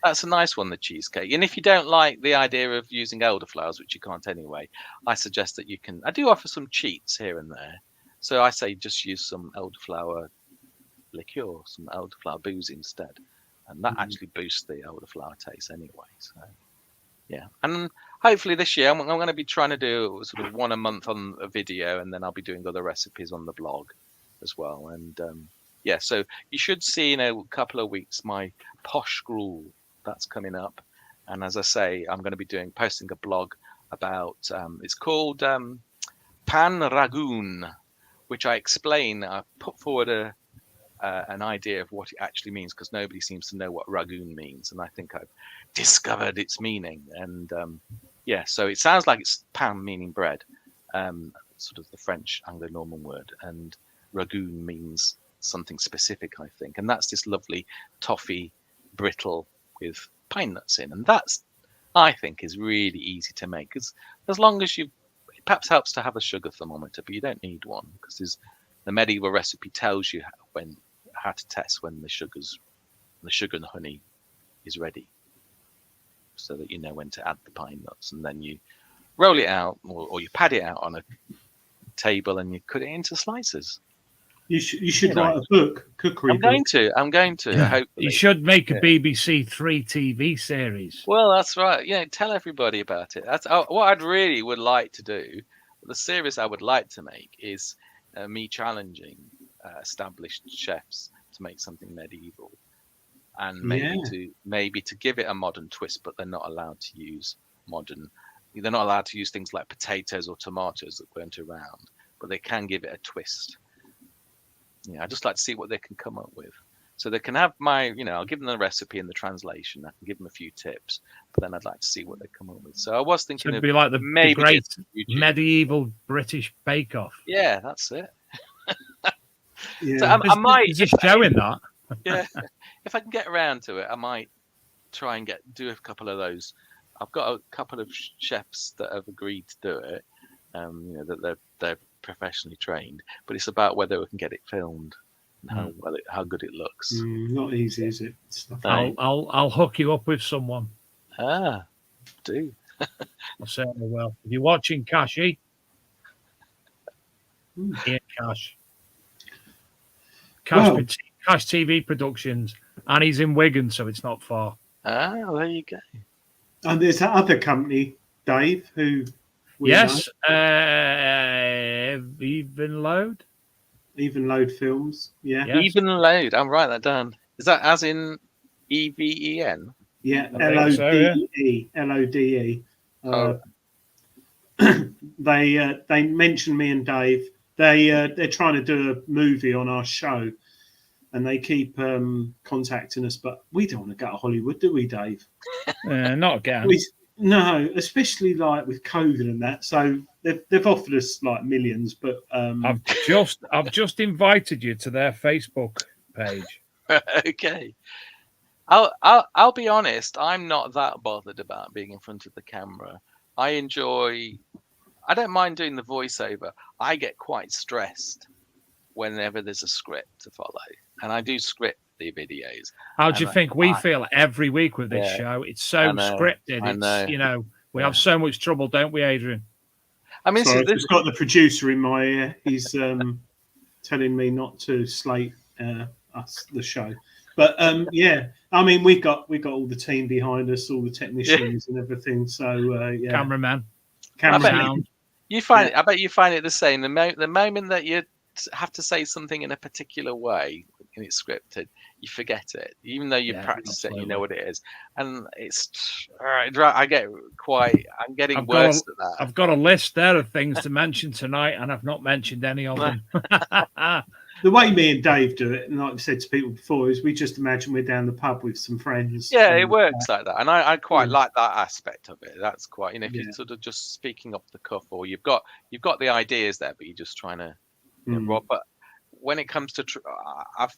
that's a nice one, the cheesecake. And if you don't like the idea of using elderflowers, which you can't anyway, I suggest that I do offer some cheats here and there. So I say just use some elderflower liqueur, some elderflower booze instead. And that actually boosts the elderflower taste anyway. So yeah. And hopefully this year I'm going to be trying to do sort of one a month on a video, and then I'll be doing other recipes on the blog as well. And yeah, so you should see in a couple of weeks my posh gruel that's coming up. And as I say, I'm going to be posting a blog about it's called Pan Ragoon, which I explain. I put forward an idea of what it actually means, because nobody seems to know what ragoon means, and I think I've discovered its meaning. And yeah, so it sounds like it's pan meaning bread, sort of the French Anglo-Norman word, and ragoon means something specific, I think, and that's this lovely toffee brittle with pine nuts in, and that's, I think, is really easy to make, because as long as it perhaps helps to have a sugar thermometer, but you don't need one, because the medieval recipe tells you how to test when the sugar and honey is ready, so that you know when to add the pine nuts, and then you roll it out, or you pad it out on a table and you cut it into slices. You should write a book, cookery. I'm going to. Hopefully. You should make a BBC 3 TV series. Well, that's right. Yeah, tell everybody about it. That's what I'd really would like to do. The series I would like to make is me challenging established chefs to make something medieval, and maybe to give it a modern twist, but they're not allowed to use modern. They're not allowed to use things like potatoes or tomatoes that weren't around, but they can give it a twist. Yeah, I just like to see what they can come up with. So they can have I'll give them the recipe and the translation. I can give them a few tips, but then I'd like to see what they come up with. So I was thinking it'd be like the great medieval British Bake Off. Yeah, that's it. Yeah. So I might just showing that. Yeah, if I can get around to it, I might try and do a couple of those. I've got a couple of chefs that have agreed to do it. That they're professionally trained, but it's about whether we can get it filmed and how good it looks. Not easy, is it? I'll hook you up with someone. Do. I certainly will. If you're watching, Cashy, Ian Cash. Cash TV Productions, and he's in Wigan, so it's not far. There you go. And there's that other company, Dave, who Even Load Films. Yeah. Yes. Even Load. I'm writing that down. Is that as in EVEN? Yeah, LODE. They mentioned me and Dave. They're trying to do a movie on our show, and they keep contacting us, but we don't want to go to Hollywood, do we, Dave? Not again. No, especially like with COVID and that. So they've offered us like millions, but I've just invited you to their Facebook page. Okay. I'll be honest. I'm not that bothered about being in front of the camera. I don't mind doing the voiceover. I get quite stressed whenever there's a script to follow, and I do script the videos. How do you think we feel every week with this show? It's so scripted. It's we have so much trouble, don't we, Adrian? I mean, I've just got the producer in my ear. He's telling me not to slate us, the show. But yeah, I mean, we got all the team behind us, all the technicians and everything. So yeah, cameraman. I bet you find it the same. The moment that you have to say something in a particular way and it's scripted, you forget it, even though you practice it, you know what it is, and it's all right. I'm getting worse at that. I've got a list there of things to mention tonight, and I've not mentioned any of them. The way me and Dave do it, and like I've said to people before, is we just imagine we're down the pub with some friends. Yeah, it works like that, and I quite like that aspect of it. That's quite, if you're sort of just speaking off the cuff, or you've got the ideas there, but you're just trying to rob. But when it comes to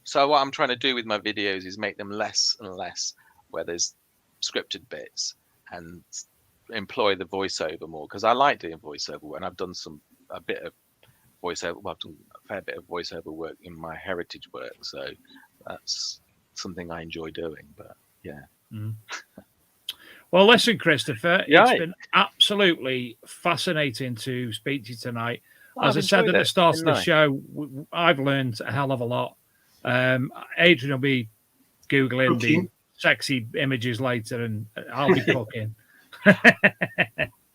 so what I'm trying to do with my videos is make them less and less where there's scripted bits and employ the voiceover more, because I like doing voiceover, and I've done a bit of voiceover. Well, I've done a fair bit of voiceover work in my heritage work, so that's something I enjoy doing. But yeah. Well, listen, Christopher, it's been absolutely fascinating to speak to you tonight. As I said at the start of the show, I've learned a hell of a lot. Adrian will be Googling the sexy images later, and I'll be cooking.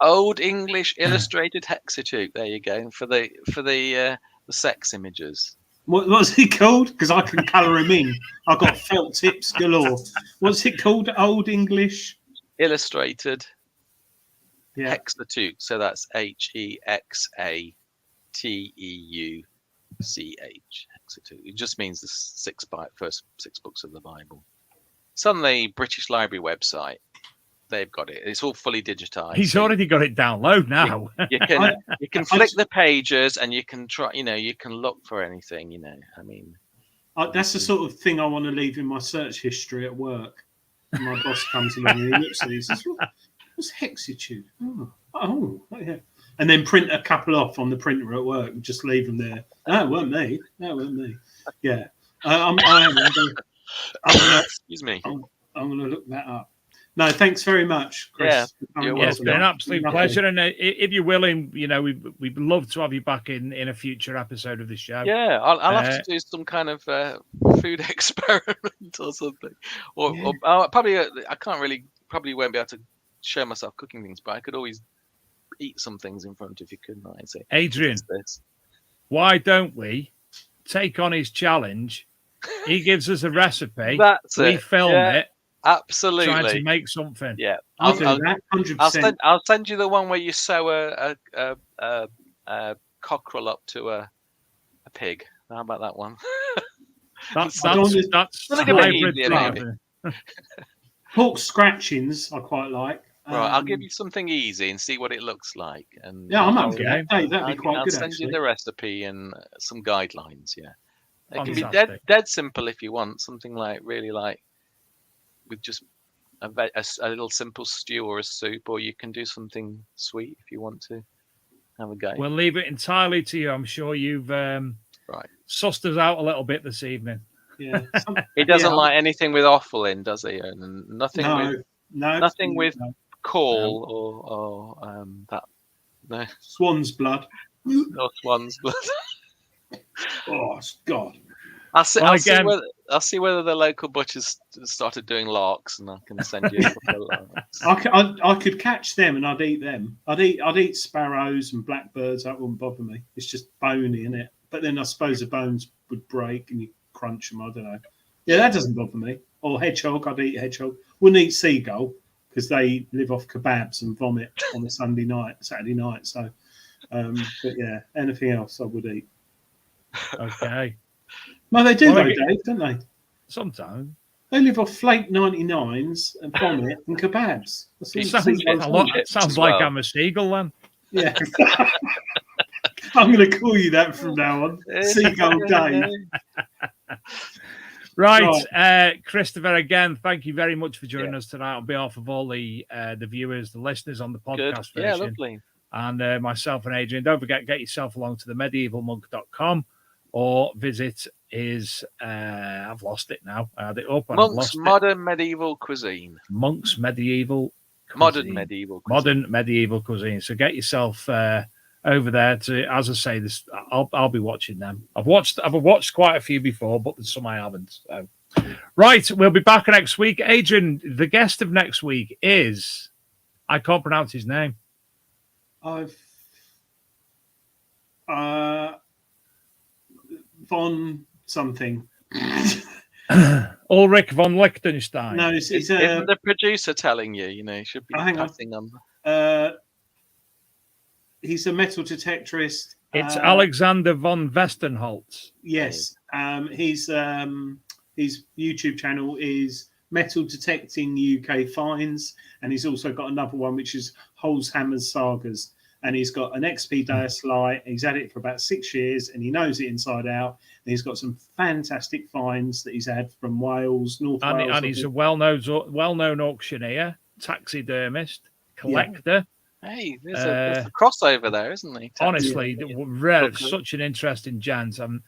Old English illustrated hexateuch. There you go for the sex images. What's it called? Because I can colour them in. I've got felt tips galore. What's it called? Old English illustrated hexateuch. So that's HEXATEUCH. Hexateuch. It just means the first six books of the Bible. It's on the British Library website. They've got it. It's all fully digitized. He's already got it download now. You can flick the pages, and you can try. You can look for anything. I mean, that's the sort of thing I want to leave in my search history at work. And my boss comes along and he looks at it. He says, "What's hexateuch?" Oh, yeah. And then print a couple off on the printer at work and just leave them there. No, it weren't me. Yeah, excuse me. I'm going to look that up. No, thanks very much, Chris. It's been an absolute pleasure. And if you're willing, we'd love to have you back in a future episode of the show. Yeah, I'll have to do some kind of food experiment or something. Or probably I probably won't be able to show myself cooking things, but I could always eat some things in front of you, couldn't I? Say, Adrian, why don't we take on his challenge? He gives us a recipe. We film it. Absolutely. Trying to make something. Yeah. I'll do that, 100%. I'll send you the one where you sew a cockerel up to a pig. How about that one? That's hybrid. Pork scratchings I quite like. Right, I'll give you something easy and see what it looks like. And yeah, I'm okay. That'd be quite good. I'll send actually. you the recipe and some guidelines. Yeah, it can Fantastic. be dead simple if you want something really with just a little simple stew or a soup, or you can do something sweet if you want to have a go. We'll leave it entirely to you. I'm sure you've sussed us out a little bit this evening. Yeah, he doesn't like anything with offal in, does he? And nothing with caul or that. No, swan's blood. No swan's blood. Oh God. I'll see whether the local butchers started doing larks, and I can send you a couple of larks. I could catch them and I'd eat them. I'd eat sparrows and blackbirds. That wouldn't bother me. It's just bony, isn't it? But then I suppose the bones would break and you crunch them. I don't know. Yeah, that doesn't bother me. Or hedgehog. I'd eat hedgehog. Wouldn't eat seagull because they live off kebabs and vomit on a Saturday night. So, but yeah, anything else I would eat. Okay. No, they do Dave, don't they? Sometimes. They live off flake 99s and vomit and kebabs. Sounds like I'm a seagull then. Yeah. I'm going to call you that from now on. Seagull Dave. Right. Christopher, again, thank you very much for joining us tonight on behalf of all the viewers, the listeners on the podcast version. Yeah, lovely. And myself and Adrian. Don't forget, get yourself along to the medievalmonk.com or visit his, I've lost it now. I had it up and I've Monk's lost Modern Medieval Cuisine. Monk's Medieval Cuisine. Modern Medieval Cuisine. Modern Medieval Cuisine. So get yourself over there to, as I say, this. I'll be watching them. I've watched quite a few before, but there's some I haven't. So. Right, we'll be back next week. Adrian, the guest of next week is, I can't pronounce his name. Von something. Ulrich von Liechtenstein. No, it's Isn't the producer telling you? You know, you should be passing on. He's a metal detectorist. It's Alexander von Westenholz. Yes. His YouTube channel is Metal Detecting UK Finds, and he's also got another one which is Holes, Hammers, Sagas. And he's got an XP Deus light. He's had it for about 6 years, and he knows it inside out. And he's got some fantastic finds that he's had from Wales, North Wales. And he's a well-known auctioneer, taxidermist, collector. Yeah. Hey, there's a crossover there, isn't there? Honestly, such an interesting gent, and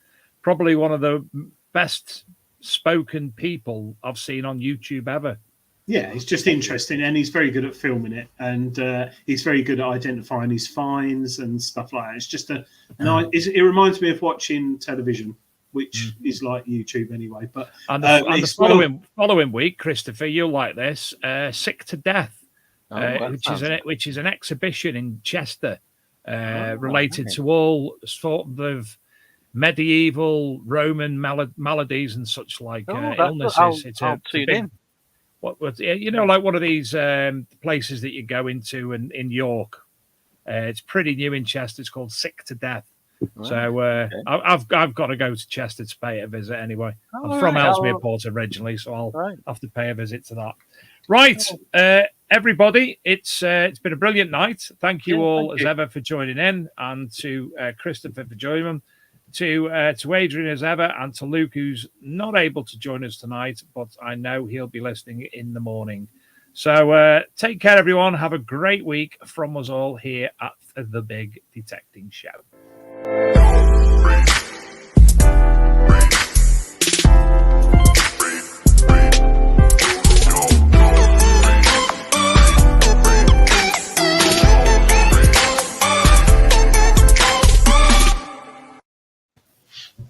probably one of the best spoken people I've seen on YouTube ever. Yeah, he's just interesting, and he's very good at filming it, and he's very good at identifying his finds and stuff like that. It's just a nice. It reminds me of watching television, which is like YouTube anyway. But the following week, Christopher, you'll like this. Sick to Death, which is an exhibition in Chester, related to all sort of medieval Roman maladies and such like illnesses. I'll tune in. Like one of these places that you go into in York. It's pretty new in Chester. It's called Sick to Death. Right. So I've got to go to Chester to pay a visit anyway. I'm from Ellesmere Port originally, so I'll have to pay a visit to that. Right, everybody, it's been a brilliant night. Thank you all as ever for joining in, and to Christopher for joining them. To Adrian as ever, and to Luke, who's not able to join us tonight, but I know he'll be listening in the morning. So take care, everyone. Have a great week from us all here at The Big Detecting Show.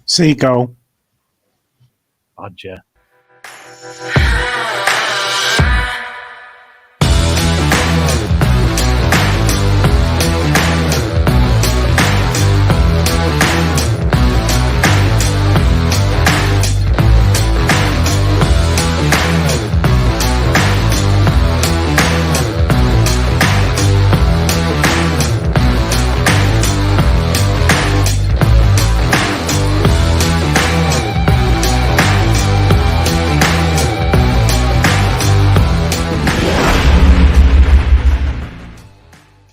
Seagull. Roger.